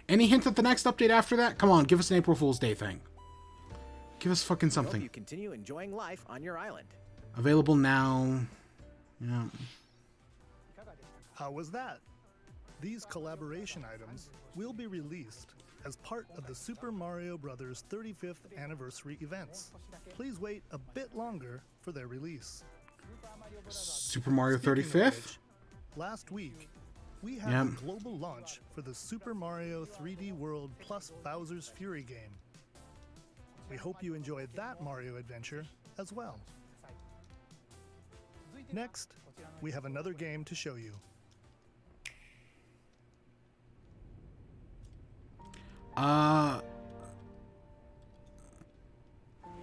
[SPEAKER 1] Any hint at the next update after that? Come on, give us an April Fool's Day thing. Give us fucking
[SPEAKER 6] Hope
[SPEAKER 1] something.
[SPEAKER 6] you continue enjoying life on your island.
[SPEAKER 1] Available now. Yeah.
[SPEAKER 5] How was that? These collaboration items will be released as part of the Super Mario Bros. 35th anniversary events. Please wait a bit longer for their release.
[SPEAKER 1] Super Mario
[SPEAKER 5] Speaking of
[SPEAKER 1] 35th?
[SPEAKER 5] which, last week, we had
[SPEAKER 1] Yep.
[SPEAKER 5] the global launch for the Super Mario 3D World plus Bowser's Fury game. We hope you enjoyed that Mario adventure as well. Next, we have another game to show you.
[SPEAKER 1] The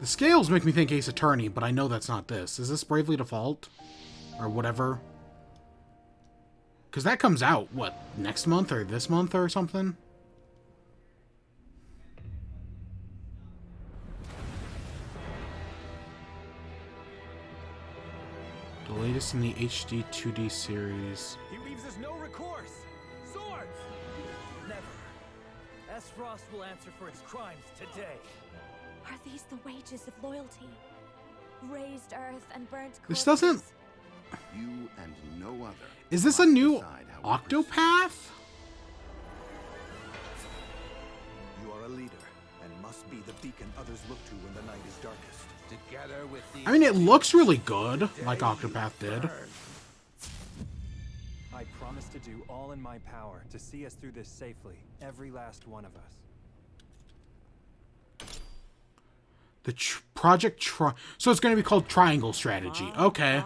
[SPEAKER 1] scales make me think Ace Attorney, but I know that's not this. Is this Bravely Default? Or whatever? Because that comes out, what, next month or this month or something? The latest in the HD 2D series.
[SPEAKER 2] He leaves us no recourse. Swords!
[SPEAKER 11] Never. S-Frost will answer for its crimes today.
[SPEAKER 10] Are these the wages of loyalty? Raised earth and burnt
[SPEAKER 1] This
[SPEAKER 10] corpses?
[SPEAKER 1] doesn't...
[SPEAKER 7] You and no other.
[SPEAKER 1] Is this a
[SPEAKER 7] must
[SPEAKER 1] new
[SPEAKER 7] decide how we proceed.
[SPEAKER 1] Octopath?
[SPEAKER 12] You are a leader and must be the beacon others look to when the night is darkest.
[SPEAKER 11] Together with the
[SPEAKER 1] I mean, it looks really good, like Octopath did.
[SPEAKER 2] I promise to do all in my power to see us through this safely, every last one of us.
[SPEAKER 1] The so it's going to be called Triangle Strategy. Okay.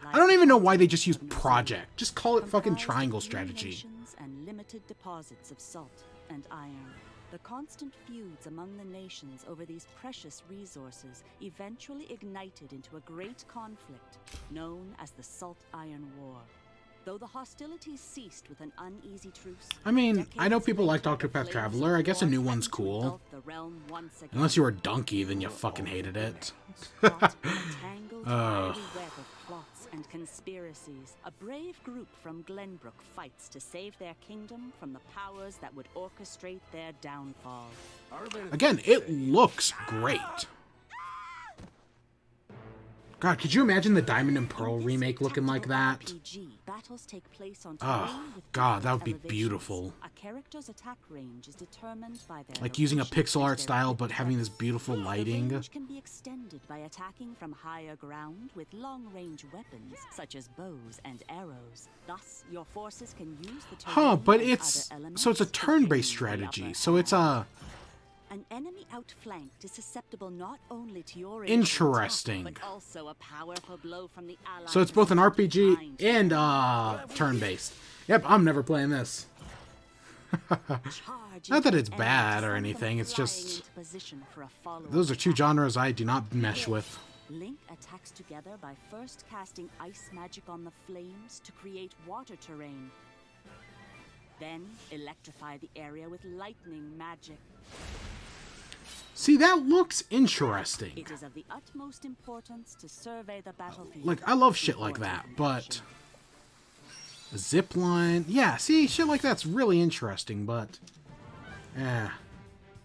[SPEAKER 1] I don't even know why they just used Project. Just call it fucking Triangle Strategy.
[SPEAKER 13] And limited deposits of salt and iron. The constant feuds among the nations over these precious resources eventually ignited into a great conflict known as the Salt Iron War. Though the hostilities ceased with an uneasy truce.
[SPEAKER 1] I mean, I know people liked Octopath Traveler. I guess a new one's cool. Unless you were a donkey, then you fucking hated it.
[SPEAKER 13] Tangled web of plots and conspiracies, a brave group from Glenbrook fights to save their kingdom from the powers that would orchestrate their downfall.
[SPEAKER 1] Again, it looks great. God, could you imagine the Diamond and Pearl remake looking like that?
[SPEAKER 13] Battles take place on
[SPEAKER 1] Oh, God, that would be beautiful.
[SPEAKER 13] A character's attack range is determined by their
[SPEAKER 1] Like using a
[SPEAKER 13] location
[SPEAKER 1] pixel art
[SPEAKER 13] and their
[SPEAKER 1] style, but having this beautiful
[SPEAKER 13] The
[SPEAKER 1] lighting.
[SPEAKER 13] range can be extended by attacking from higher ground with long-range weapons, such as bows and arrows. Thus, your forces can use the terrain
[SPEAKER 1] Huh, but
[SPEAKER 13] and
[SPEAKER 1] it's...
[SPEAKER 13] other
[SPEAKER 1] So it's a
[SPEAKER 13] elements to
[SPEAKER 1] turn-based
[SPEAKER 13] gain the
[SPEAKER 1] strategy.
[SPEAKER 13] upper
[SPEAKER 1] So it's a...
[SPEAKER 13] An enemy outflanked is susceptible not only to your
[SPEAKER 1] Interesting.
[SPEAKER 13] attack, but also a powerful blow from the allies.
[SPEAKER 1] So it's both an RPG and turn-based. Yep, I'm never playing this. Not that it's bad or anything, it's just... Those are two genres I do not mesh with.
[SPEAKER 13] Link attacks together by first casting ice magic on the flames to create water terrain. Then electrify the area with lightning magic.
[SPEAKER 1] See, that looks interesting.
[SPEAKER 13] It is of the utmost importance to survey the battlefield.
[SPEAKER 1] Like, I love shit like that, but... A zip line... Yeah, see, shit like that's really interesting, but... Eh.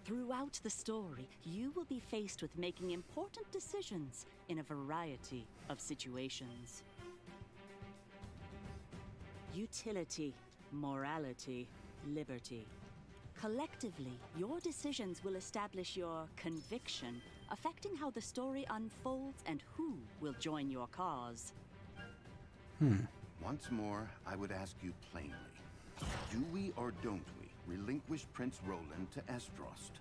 [SPEAKER 13] Throughout the story, you will be faced with making important decisions in a variety of situations. Utility, morality, liberty. Collectively, your decisions will establish your conviction, affecting how the story unfolds and who will join your cause.
[SPEAKER 7] Once more, I would ask you plainly. Do we or don't we relinquish Prince Roland to Esfrost?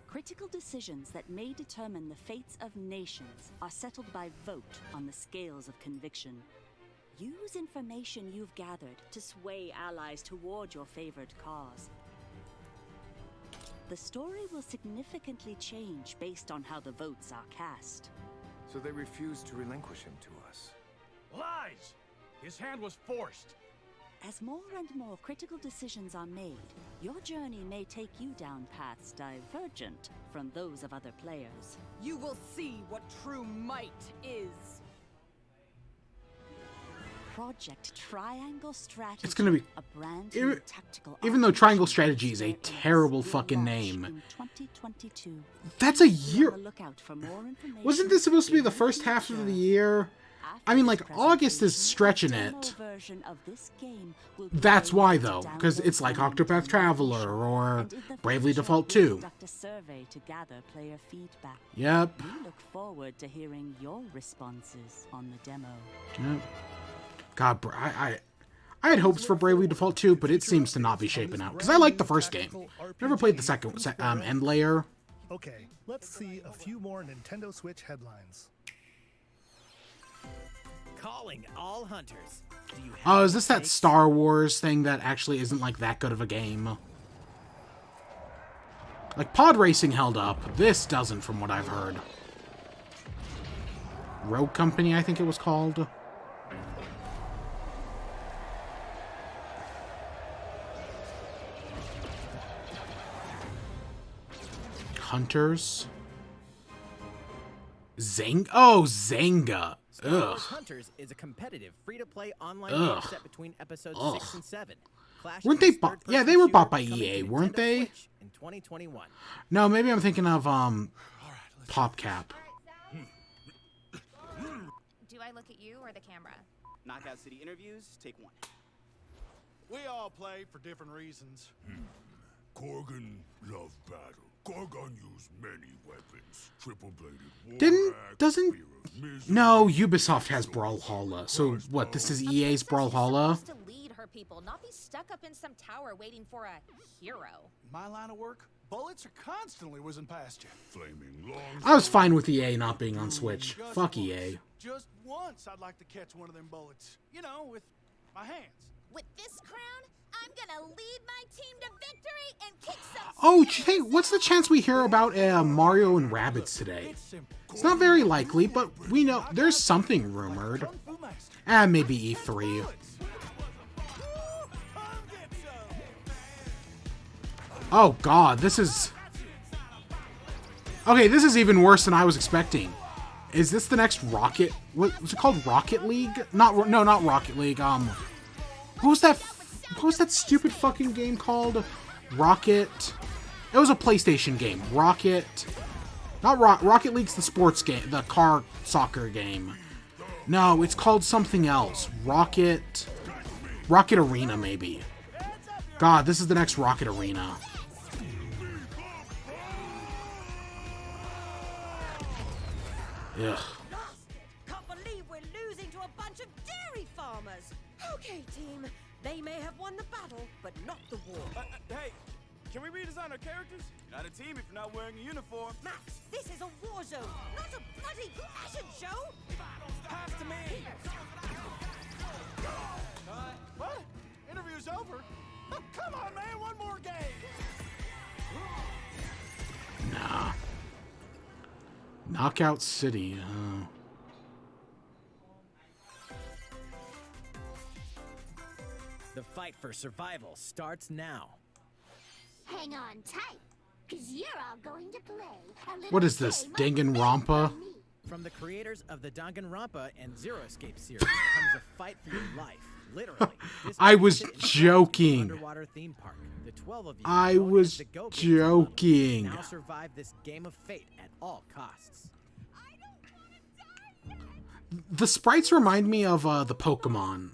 [SPEAKER 13] Critical decisions that may determine the fates of nations are settled by vote on the scales of conviction. Use information you've gathered to sway allies toward your favored cause. The story will significantly change based on how the votes are cast.
[SPEAKER 12] So they refuse to relinquish him to us.
[SPEAKER 2] Lies! His hand was forced.
[SPEAKER 13] As more and more critical decisions are made, your journey may take you down paths divergent from those of other players.
[SPEAKER 14] You will see what true might is.
[SPEAKER 13] Project Triangle Strategy.
[SPEAKER 1] It's gonna be
[SPEAKER 13] a brand new tactical.
[SPEAKER 1] Even though Triangle Strategy is a terrible fucking name.
[SPEAKER 13] In 2022.
[SPEAKER 1] That's a year.
[SPEAKER 13] Look out for more information.
[SPEAKER 1] Wasn't this supposed to be the first half of the year? I mean, like, August is stretching it. That's why, though, because it's like Octopath Traveler or Bravely Default 2. Yep.
[SPEAKER 13] We look forward to hearing your responses on the demo.
[SPEAKER 1] Yep. God, I had hopes for Bravely Default 2, but it seems to not be shaping out. Because I like the first game. Never played the second End Layer.
[SPEAKER 5] Okay, let's see a few more Nintendo Switch headlines.
[SPEAKER 6] Calling all hunters.
[SPEAKER 1] Oh, is this that Star Wars thing that actually isn't like that good of a game? Like, pod racing held up. This doesn't, from what I've heard. Rogue Company, I think it was called. Hunters. Zanga.
[SPEAKER 6] Star Wars Hunters is a competitive, free-to-play online game set between episodes 6 and 7.
[SPEAKER 1] Weren't they bought? Yeah, they were bought by EA, weren't they?
[SPEAKER 6] In 2021.
[SPEAKER 1] No, maybe I'm thinking of PopCap.
[SPEAKER 15] Do I look at you or the camera?
[SPEAKER 16] Knockout City interviews, take one.
[SPEAKER 17] We all play for different reasons.
[SPEAKER 18] Korgan loved battle. Korgan used many weapons. Triple-bladed
[SPEAKER 1] Doesn't... No, Ubisoft has Brawlhalla. So, what, this is EA's Brawlhalla?
[SPEAKER 15] To lead her people, not be stuck up in some tower waiting for a hero.
[SPEAKER 17] My line of work, bullets are constantly whizzing past you.
[SPEAKER 18] Flaming long.
[SPEAKER 1] I was fine with EA not being on Switch. Fuck EA.
[SPEAKER 17] Just once I'd like to catch one of them bullets. You know, with my hands.
[SPEAKER 10] With this crown, I'm gonna lead my team to victory and kick some...
[SPEAKER 1] Oh, hey, what's the chance we hear about Mario and Rabbids today? It's not very likely, but we know there's something rumored. Maybe E3. Oh god, this is... Okay, this is even worse than I was expecting. Is this the next Rocket... What was it called? Rocket League? No, not Rocket League. What was that stupid fucking game called? Rocket... It was a PlayStation game. Rocket League's the sports game, the car soccer game. No, it's called something else. Rocket Arena, maybe. God, this is the next Rocket Arena. Ugh.
[SPEAKER 14] Can't believe we're losing to a bunch of dairy farmers. Okay, team. They may have won the battle, but not the war.
[SPEAKER 17] Hey, can we redesign our characters? You're not a team if you're not wearing a uniform.
[SPEAKER 14] Max, this is a war zone, not a bloody fashion show.
[SPEAKER 17] Pass to me. What? Interview's over? Come on, man, one more game.
[SPEAKER 1] Nah. Knockout City.
[SPEAKER 6] The fight for survival starts now.
[SPEAKER 10] Hang on tight, because you're all going to play a little
[SPEAKER 1] What is this? Danganronpa?
[SPEAKER 6] From the creators of the Danganronpa and Zero Escape series comes a fight for your life. Literally.
[SPEAKER 1] I was joking.
[SPEAKER 6] Underwater theme park. The 12 of you
[SPEAKER 1] I was joking.
[SPEAKER 6] now survive this game of fate at all costs.
[SPEAKER 1] The sprites remind me of the Pokemon.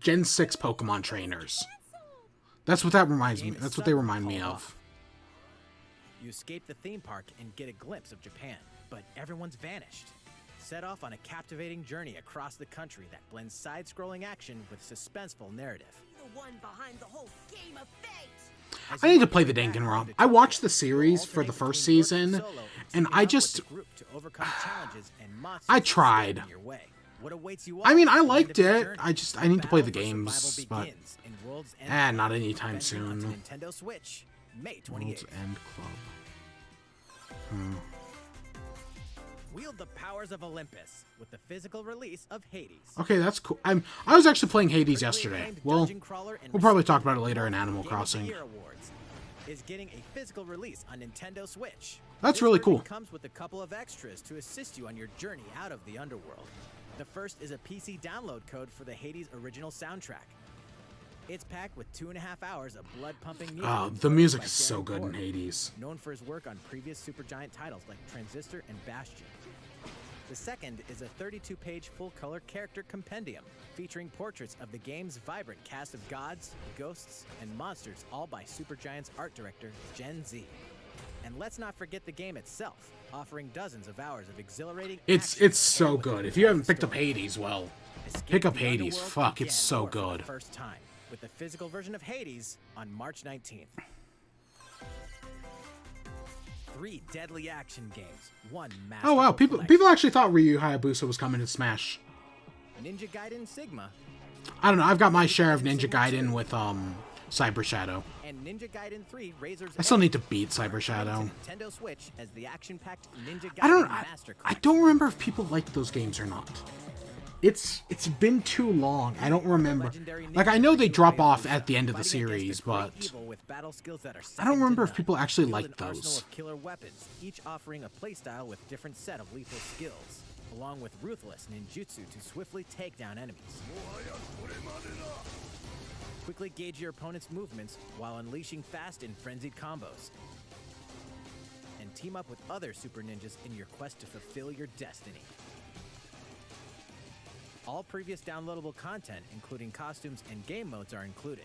[SPEAKER 1] Gen 6 Pokemon trainers. That's what that reminds me. That's what they remind me of.
[SPEAKER 6] You escape the theme park and get a glimpse of Japan, but everyone's vanished. Set off on a captivating journey across the country that blends side-scrolling action with suspenseful narrative.
[SPEAKER 14] The one behind the whole game of fate.
[SPEAKER 1] I need to play the Danganronpa. I watched the series for the first season, and I tried. I mean, I liked it. I need to play the games, but not anytime soon.
[SPEAKER 6] Nintendo Switch May
[SPEAKER 1] World's
[SPEAKER 6] 28th.
[SPEAKER 1] End Club.
[SPEAKER 6] Wield the powers of Olympus with the physical release of Hades.
[SPEAKER 1] Okay, that's cool. I was actually playing Hades yesterday. Well, we'll probably talk about it later in Animal Crossing.
[SPEAKER 6] Game of the Year Awards is getting a physical release on Nintendo Switch.
[SPEAKER 1] That's
[SPEAKER 6] This
[SPEAKER 1] really
[SPEAKER 6] version
[SPEAKER 1] cool.
[SPEAKER 6] Comes with a couple of extras to assist you on your journey out of the underworld. The first is a PC download code for the Hades original soundtrack. It's packed with 2.5 hours of blood-pumping music.
[SPEAKER 1] Oh, the
[SPEAKER 6] composed
[SPEAKER 1] music
[SPEAKER 6] by
[SPEAKER 1] is so
[SPEAKER 6] Darren
[SPEAKER 1] good in
[SPEAKER 6] Korb,
[SPEAKER 1] Hades.
[SPEAKER 6] known for his work on previous Supergiant titles like Transistor and Bastion. The second is a 32-page full-color character compendium featuring portraits of the game's vibrant cast of gods, ghosts, and monsters, all by Supergiant's art director, Gen Z. And let's not forget the game itself, offering dozens of hours of exhilarating
[SPEAKER 1] It's so good. If you haven't picked up Hades, well,
[SPEAKER 6] Escape
[SPEAKER 1] pick up
[SPEAKER 6] the
[SPEAKER 1] Hades.
[SPEAKER 6] underworld
[SPEAKER 1] Fuck,
[SPEAKER 6] again
[SPEAKER 1] it's so
[SPEAKER 6] or for the
[SPEAKER 1] good.
[SPEAKER 6] First time with the physical version of Hades on March 19th. 3 deadly action games, 1 masterful
[SPEAKER 1] Oh wow,
[SPEAKER 6] collection.
[SPEAKER 1] people actually thought Ryu Hayabusa was coming to Smash.
[SPEAKER 6] Ninja Gaiden Sigma
[SPEAKER 1] I don't know. I've got my share of Ninja Gaiden with Cyber Shadow.
[SPEAKER 6] and Ninja Gaiden 3 Razor's
[SPEAKER 1] I still
[SPEAKER 6] Edge
[SPEAKER 1] need to beat Cyber Shadow.
[SPEAKER 6] to Nintendo Switch as the action-packed Ninja Gaiden
[SPEAKER 1] I don't.
[SPEAKER 6] Master
[SPEAKER 1] I don't remember if people liked those games or not. It's been too long. I don't remember. Like I know they drop off at the end of the series, but
[SPEAKER 6] evil with battle skills that are
[SPEAKER 1] I
[SPEAKER 6] second
[SPEAKER 1] don't
[SPEAKER 6] to
[SPEAKER 1] remember if
[SPEAKER 6] none.
[SPEAKER 1] people actually
[SPEAKER 6] Wield
[SPEAKER 1] liked
[SPEAKER 6] an arsenal
[SPEAKER 1] those.
[SPEAKER 6] of killer weapons, each offering a playstyle with different set of lethal skills, along with ruthless ninjutsu to swiftly take down enemies. Quickly gauge your opponent's movements while unleashing fast and frenzied combos. And team up with other super ninjas in your quest to fulfill your destiny. All previous downloadable content, including costumes and game modes, are included.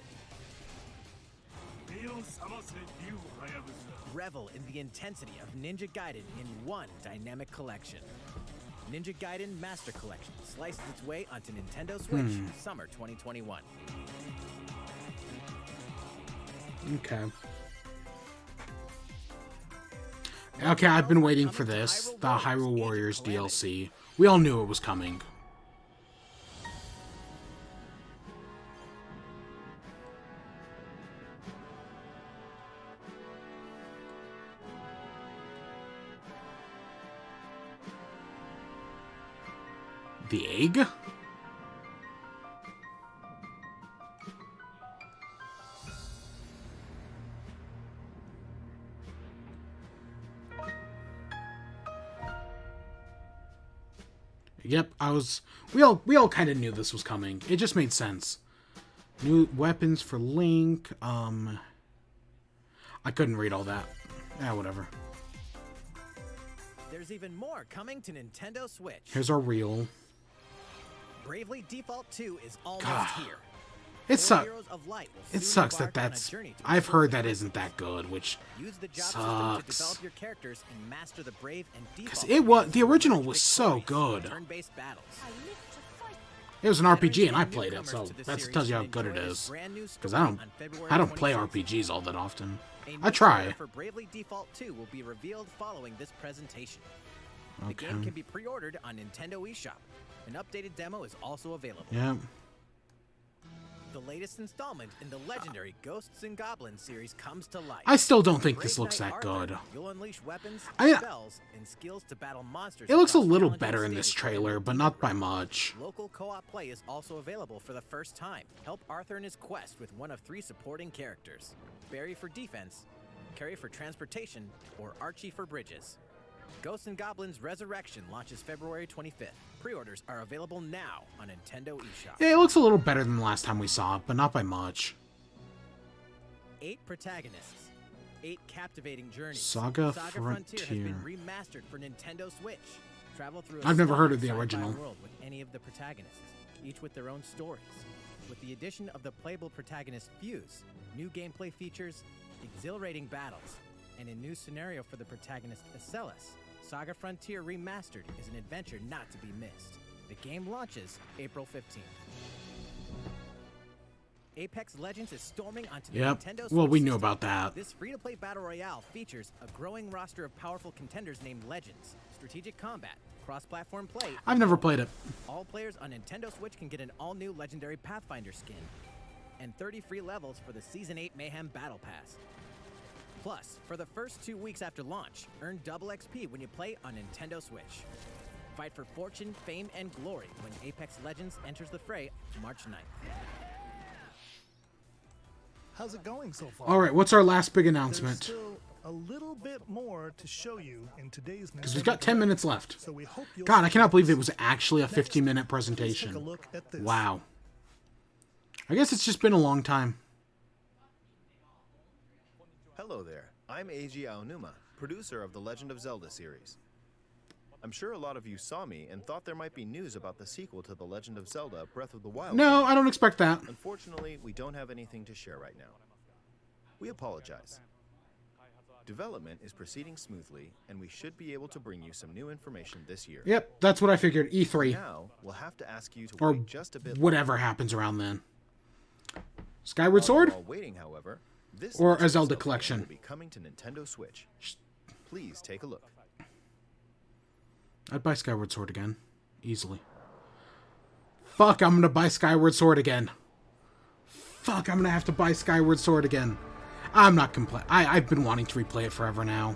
[SPEAKER 6] Revel in the intensity of Ninja Gaiden in one dynamic collection. Ninja Gaiden Master Collection slices its way onto Nintendo Switch summer 2021.
[SPEAKER 1] Okay. Okay, I've been waiting for this. The Hyrule Warriors DLC. We all knew it was coming. The egg? Yep, we all kind of knew this was coming. It just made sense. New weapons for Link. I couldn't read all that. Yeah, whatever.
[SPEAKER 6] There's even more coming to Nintendo Switch.
[SPEAKER 1] Here's our reel.
[SPEAKER 6] Bravely Default 2 is almost
[SPEAKER 1] God.
[SPEAKER 6] here.
[SPEAKER 1] It sucks.
[SPEAKER 6] Heroes of Light will
[SPEAKER 1] It
[SPEAKER 6] soon
[SPEAKER 1] sucks that
[SPEAKER 6] embark on a
[SPEAKER 1] that's.
[SPEAKER 6] journey to
[SPEAKER 1] I've
[SPEAKER 6] explore
[SPEAKER 1] heard that
[SPEAKER 6] the
[SPEAKER 1] isn't that good, which
[SPEAKER 6] Use the job system to
[SPEAKER 1] sucks.
[SPEAKER 6] develop your characters and master the brave and
[SPEAKER 1] Because
[SPEAKER 6] default.
[SPEAKER 1] it was the original was so good.
[SPEAKER 6] Turn-based battles.
[SPEAKER 1] It was an RPG and I played it, so that tells you how good it is. Because I don't play RPGs all that often. I try.
[SPEAKER 6] For Bravely Default 2 will be revealed following this presentation. The
[SPEAKER 1] Okay.
[SPEAKER 6] game can be pre-ordered on Nintendo eShop. An updated demo is also available.
[SPEAKER 1] Yeah.
[SPEAKER 6] The latest installment in the legendary Ghosts and Goblins series comes to life.
[SPEAKER 1] I still don't think this
[SPEAKER 6] Brave
[SPEAKER 1] looks
[SPEAKER 6] Knight
[SPEAKER 1] that
[SPEAKER 6] Arthur,
[SPEAKER 1] good.
[SPEAKER 6] You'll unleash weapons,
[SPEAKER 1] I-
[SPEAKER 6] spells, and skills to battle monsters.
[SPEAKER 1] It looks a
[SPEAKER 6] across
[SPEAKER 1] little
[SPEAKER 6] challenging
[SPEAKER 1] better in this
[SPEAKER 6] stages.
[SPEAKER 1] trailer, but not by much.
[SPEAKER 6] Local co-op play is also available for the first time. Help Arthur in his quest with one of 3 supporting characters: Barry for defense, Carrie for transportation, or Archie for bridges. Ghosts and Goblins Resurrection launches February 25th. Pre-orders are available now on Nintendo eShop.
[SPEAKER 1] Yeah, it looks a little better than the last time we saw it, but not by much.
[SPEAKER 6] 8 protagonists, 8 captivating journeys.
[SPEAKER 1] Saga
[SPEAKER 6] Frontier has been
[SPEAKER 1] Frontier.
[SPEAKER 6] remastered for Nintendo Switch. Travel through a
[SPEAKER 1] I've never heard of the
[SPEAKER 6] sci-fi
[SPEAKER 1] original.
[SPEAKER 6] world with any of the protagonists, each with their own stories. With the addition of the playable protagonist Fuse, new gameplay features, exhilarating battles, and a new scenario for the protagonist Acellus, Saga Frontier Remastered is an adventure not to be missed. The game launches April 15th. Apex Legends is storming onto the
[SPEAKER 1] Yep.
[SPEAKER 6] Nintendo Switch
[SPEAKER 1] Well, we knew
[SPEAKER 6] system.
[SPEAKER 1] about that.
[SPEAKER 6] This free-to-play battle royale features a growing roster of powerful contenders named Legends, strategic combat, cross-platform play.
[SPEAKER 1] I've never played it.
[SPEAKER 6] All players on Nintendo Switch can get an all-new legendary Pathfinder skin and 30 free levels for the Season 8 Mayhem Battle Pass. Plus, for the first 2 weeks after launch, earn double XP when you play on Nintendo Switch. Fight for fortune, fame, and glory when Apex Legends enters the fray March 9th.
[SPEAKER 5] How's it going so far?
[SPEAKER 1] All right, what's our last big announcement?
[SPEAKER 5] There's still a little bit more to show you in today's
[SPEAKER 1] Because we've got 10 minutes left.
[SPEAKER 5] So we hope you'll
[SPEAKER 1] God, I cannot believe it was actually a 15-minute
[SPEAKER 5] Let's take a
[SPEAKER 1] presentation.
[SPEAKER 5] look at this.
[SPEAKER 1] Wow. I guess it's just been a long time.
[SPEAKER 19] Hello there, I'm Eiji Aonuma, producer of the Legend of Zelda series. I'm sure a lot of you saw me and thought there might be news about the sequel to The Legend of Zelda Breath of the Wild.
[SPEAKER 1] No, I don't expect that.
[SPEAKER 19] Unfortunately, we don't have anything to share right now. We apologize. Development is proceeding smoothly, and we should be able to bring you some new information this year.
[SPEAKER 1] Yep, that's what I figured. E3.
[SPEAKER 19] Now, we'll have to ask you to
[SPEAKER 1] Or
[SPEAKER 19] wait just a bit
[SPEAKER 1] whatever
[SPEAKER 19] longer.
[SPEAKER 1] happens around then. Skyward Sword?
[SPEAKER 19] While waiting, however, this
[SPEAKER 1] Or
[SPEAKER 19] Legend
[SPEAKER 1] a
[SPEAKER 19] of
[SPEAKER 1] Zelda
[SPEAKER 19] game
[SPEAKER 1] collection?
[SPEAKER 19] will be coming to Nintendo Switch. Please take a look.
[SPEAKER 1] I'd buy Skyward Sword again. Easily. Fuck, I'm gonna buy Skyward Sword again. Fuck, I'm gonna have to buy Skyward Sword again. I'm not I've been wanting to replay it forever now.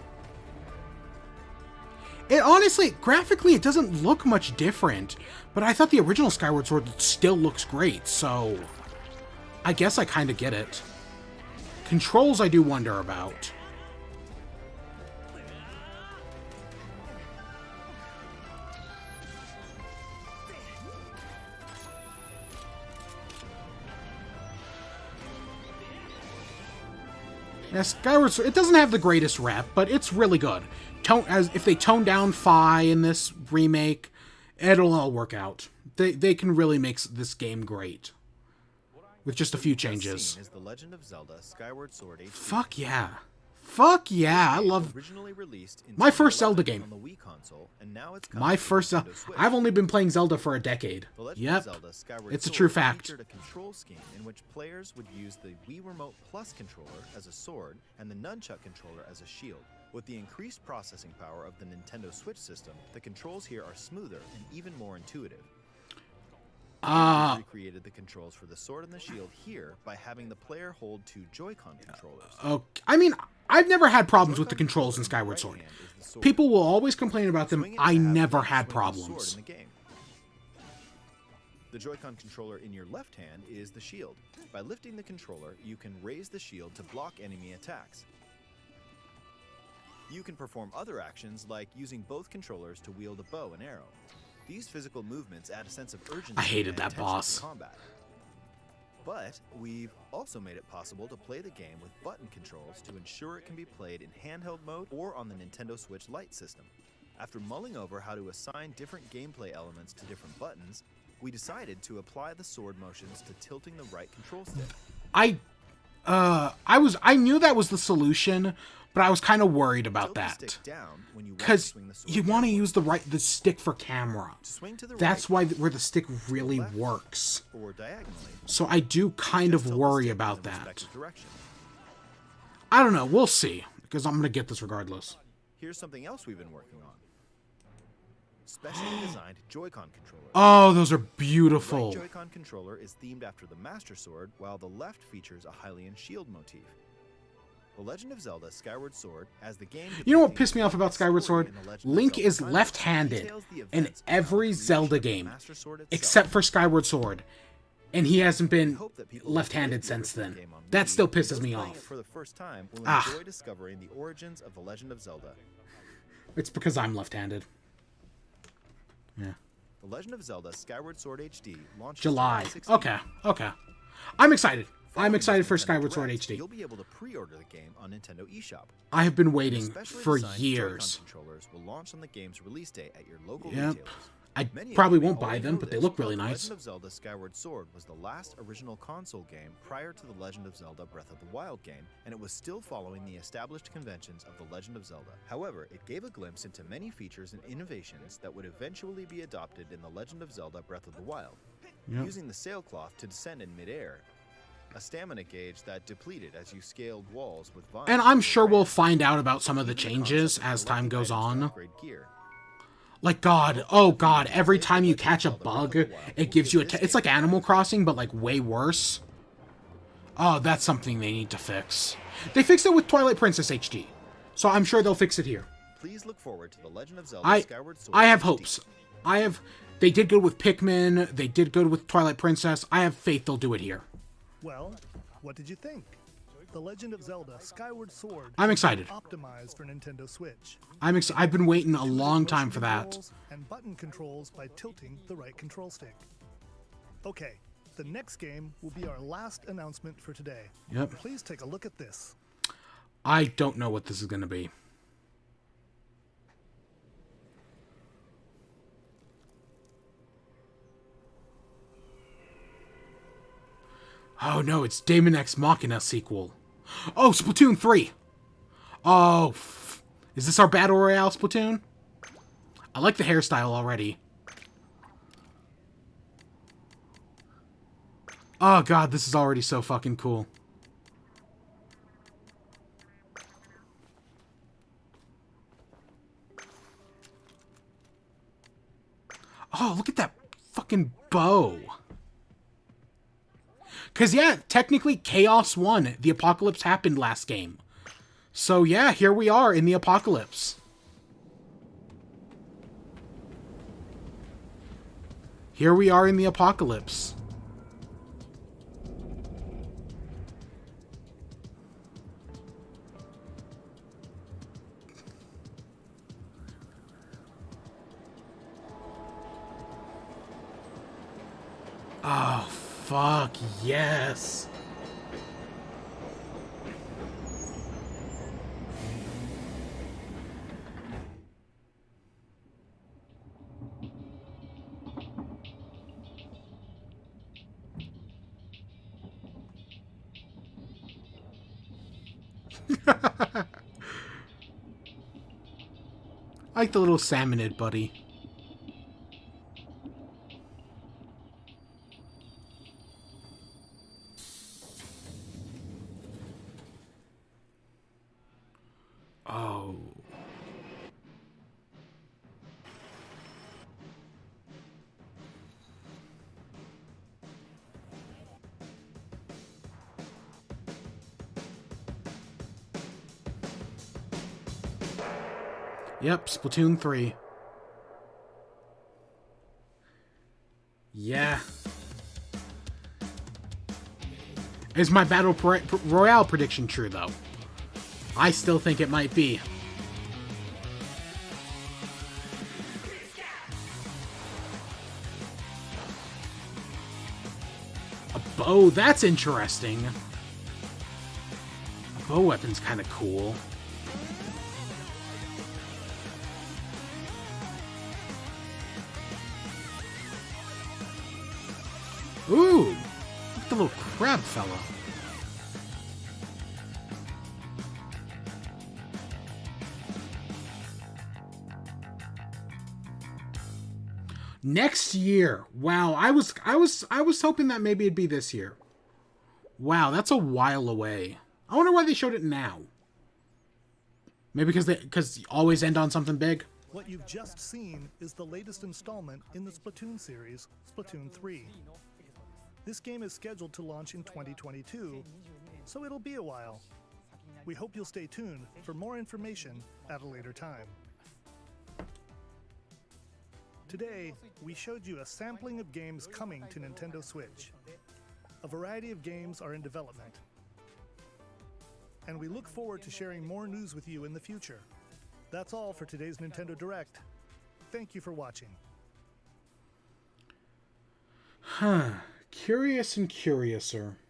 [SPEAKER 1] It honestly, graphically, it doesn't look much different. But I thought the original Skyward Sword still looks great, so... I guess I kind of get it. Controls I do wonder about. Yeah, Skyward Sword, it doesn't have the greatest rep, but it's really good. If they tone down Fi in this remake, it'll all work out. They can really make this game great. With just a few changes.
[SPEAKER 19] Is The Legend of Zelda Skyward Sword HD.
[SPEAKER 1] Fuck yeah. Fuck yeah, I love...
[SPEAKER 19] Originally released in
[SPEAKER 1] My first Zelda game.
[SPEAKER 19] on the Wii console, and now it's
[SPEAKER 1] My first Zelda... I've only been playing Zelda for a decade.
[SPEAKER 19] The Legend
[SPEAKER 1] Yep.
[SPEAKER 19] of Zelda Skyward
[SPEAKER 1] It's a
[SPEAKER 19] Sword
[SPEAKER 1] true fact.
[SPEAKER 19] featured a control scheme in which players would use the Wii Remote Plus controller as a sword and the Nunchuck controller as a shield. With the increased processing power of the Nintendo Switch system, the controls here are smoother and even more intuitive. We recreated the controls for the sword and the shield here by having the player hold two Joy-Con controllers.
[SPEAKER 1] Okay. I mean, I've never had problems with the controls in Skyward Sword. People will always complain about them. I never had problems.
[SPEAKER 19] The Joy-Con controller in your left hand is the shield. By lifting the controller, you can raise the shield to block enemy attacks. You can perform other actions like using both controllers to wield a bow and arrow. These physical movements add a sense of urgency
[SPEAKER 1] I hated
[SPEAKER 19] and
[SPEAKER 1] that
[SPEAKER 19] tension
[SPEAKER 1] boss.
[SPEAKER 19] to combat. But we've also made it possible to play the game with button controls to ensure it can be played in handheld mode or on the Nintendo Switch Lite system. After mulling over how to assign different gameplay elements to different buttons, we decided to apply the sword motions to tilting the right control stick.
[SPEAKER 1] I knew that was the solution, but I was kind of worried about that. Because you want to use the stick for camera. That's where the stick really works. So I do kind of worry about that. I don't know, we'll see. Because I'm going to get this regardless.
[SPEAKER 19] Here's something else we've been working on. Specially designed Joy-Con controller.
[SPEAKER 1] Oh, those are beautiful.
[SPEAKER 19] The right Joy-Con controller is themed after the Master Sword, while the left features a Hylian shield motif. The Legend of Zelda Skyward Sword, as the game...
[SPEAKER 1] You know what pissed me off about Skyward Sword? Link is left-handed in every Zelda game, except for Skyward Sword. And he hasn't been left-handed since then. That still pisses me off.
[SPEAKER 19] For the first time, will enjoy discovering the origins of The Legend of Zelda.
[SPEAKER 1] It's because I'm left-handed. Yeah.
[SPEAKER 19] The Legend of Zelda Skyward Sword HD launched
[SPEAKER 1] July.
[SPEAKER 19] July 16th.
[SPEAKER 1] Okay. I'm excited. I'm excited for Skyward Sword HD.
[SPEAKER 19] You'll be able to pre-order the game on Nintendo eShop.
[SPEAKER 1] I have been waiting
[SPEAKER 19] Specially
[SPEAKER 1] for
[SPEAKER 19] designed
[SPEAKER 1] years.
[SPEAKER 19] Joy-Con controllers will launch on the game's release date at your local
[SPEAKER 1] Yep.
[SPEAKER 19] retailers.
[SPEAKER 1] I
[SPEAKER 19] Many of
[SPEAKER 1] probably
[SPEAKER 19] you may
[SPEAKER 1] won't buy
[SPEAKER 19] already
[SPEAKER 1] them,
[SPEAKER 19] know
[SPEAKER 1] but they
[SPEAKER 19] this,
[SPEAKER 1] look really
[SPEAKER 19] The
[SPEAKER 1] nice.
[SPEAKER 19] Legend of Zelda Skyward Sword was the last original console game prior to The Legend of Zelda Breath of the Wild game, and it was still following the established conventions of The Legend of Zelda. However, it gave a glimpse into many features and innovations that would eventually be adopted in The Legend of Zelda Breath of the Wild.
[SPEAKER 1] Yep.
[SPEAKER 19] Using the sailcloth to descend in midair, a stamina gauge that depleted as you scaled walls with vines.
[SPEAKER 1] And I'm sure we'll find out about some of the changes as time goes on. Like, oh God, every time you catch a bug, it gives you it's like Animal Crossing, but like way worse. Oh, that's something they need to fix. They fixed it with Twilight Princess HD, so I'm sure they'll fix it here.
[SPEAKER 19] Please look forward to The Legend of Zelda Skyward Sword.
[SPEAKER 1] I have
[SPEAKER 19] HD.
[SPEAKER 1] hopes. They did good with Pikmin. They did good with Twilight Princess. I have faith they'll do it here.
[SPEAKER 5] Well, what did you think? The Legend of Zelda Skyward Sword.
[SPEAKER 1] I'm excited.
[SPEAKER 5] Optimized for Nintendo Switch.
[SPEAKER 1] I've been waiting a long time for that.
[SPEAKER 5] And button controls by tilting the right control stick. Okay, the next game will be our last announcement for today.
[SPEAKER 1] Yep.
[SPEAKER 5] Please take a look at this.
[SPEAKER 1] I don't know what this is going to be. Oh no, it's Daemon X Machina sequel. Oh, Splatoon 3. Oh, is this our Battle Royale Splatoon? I like the hairstyle already. Oh god, this is already so fucking cool. Oh, look at that fucking bow. Because, yeah, technically Chaos won. The apocalypse happened last game. So, yeah, here we are in the apocalypse. Here we are in the apocalypse. Oh, fuck, yes. I like the little salmonid buddy. Oh. Yep, Splatoon 3. Yeah. Is my Battle Royale prediction true, though? I still think it might be. A bow, that's interesting. A bow weapon's kind of cool. Ooh! Look at the little crab fella. Next year. Wow, I was hoping that maybe it'd be this year. Wow, that's a while away. I wonder why they showed it now. Maybe because you always end on something big.
[SPEAKER 5] What you've just seen is the latest installment in the Splatoon series, Splatoon 3. This game is scheduled to launch in 2022, so it'll be a while. We hope you'll stay tuned for more information at a later time. Today, we showed you a sampling of games coming to Nintendo Switch. A variety of games are in development. And we look forward to sharing more news with you in the future. That's all for today's Nintendo Direct. Thank you for watching.
[SPEAKER 1] Huh. Curious and curiouser.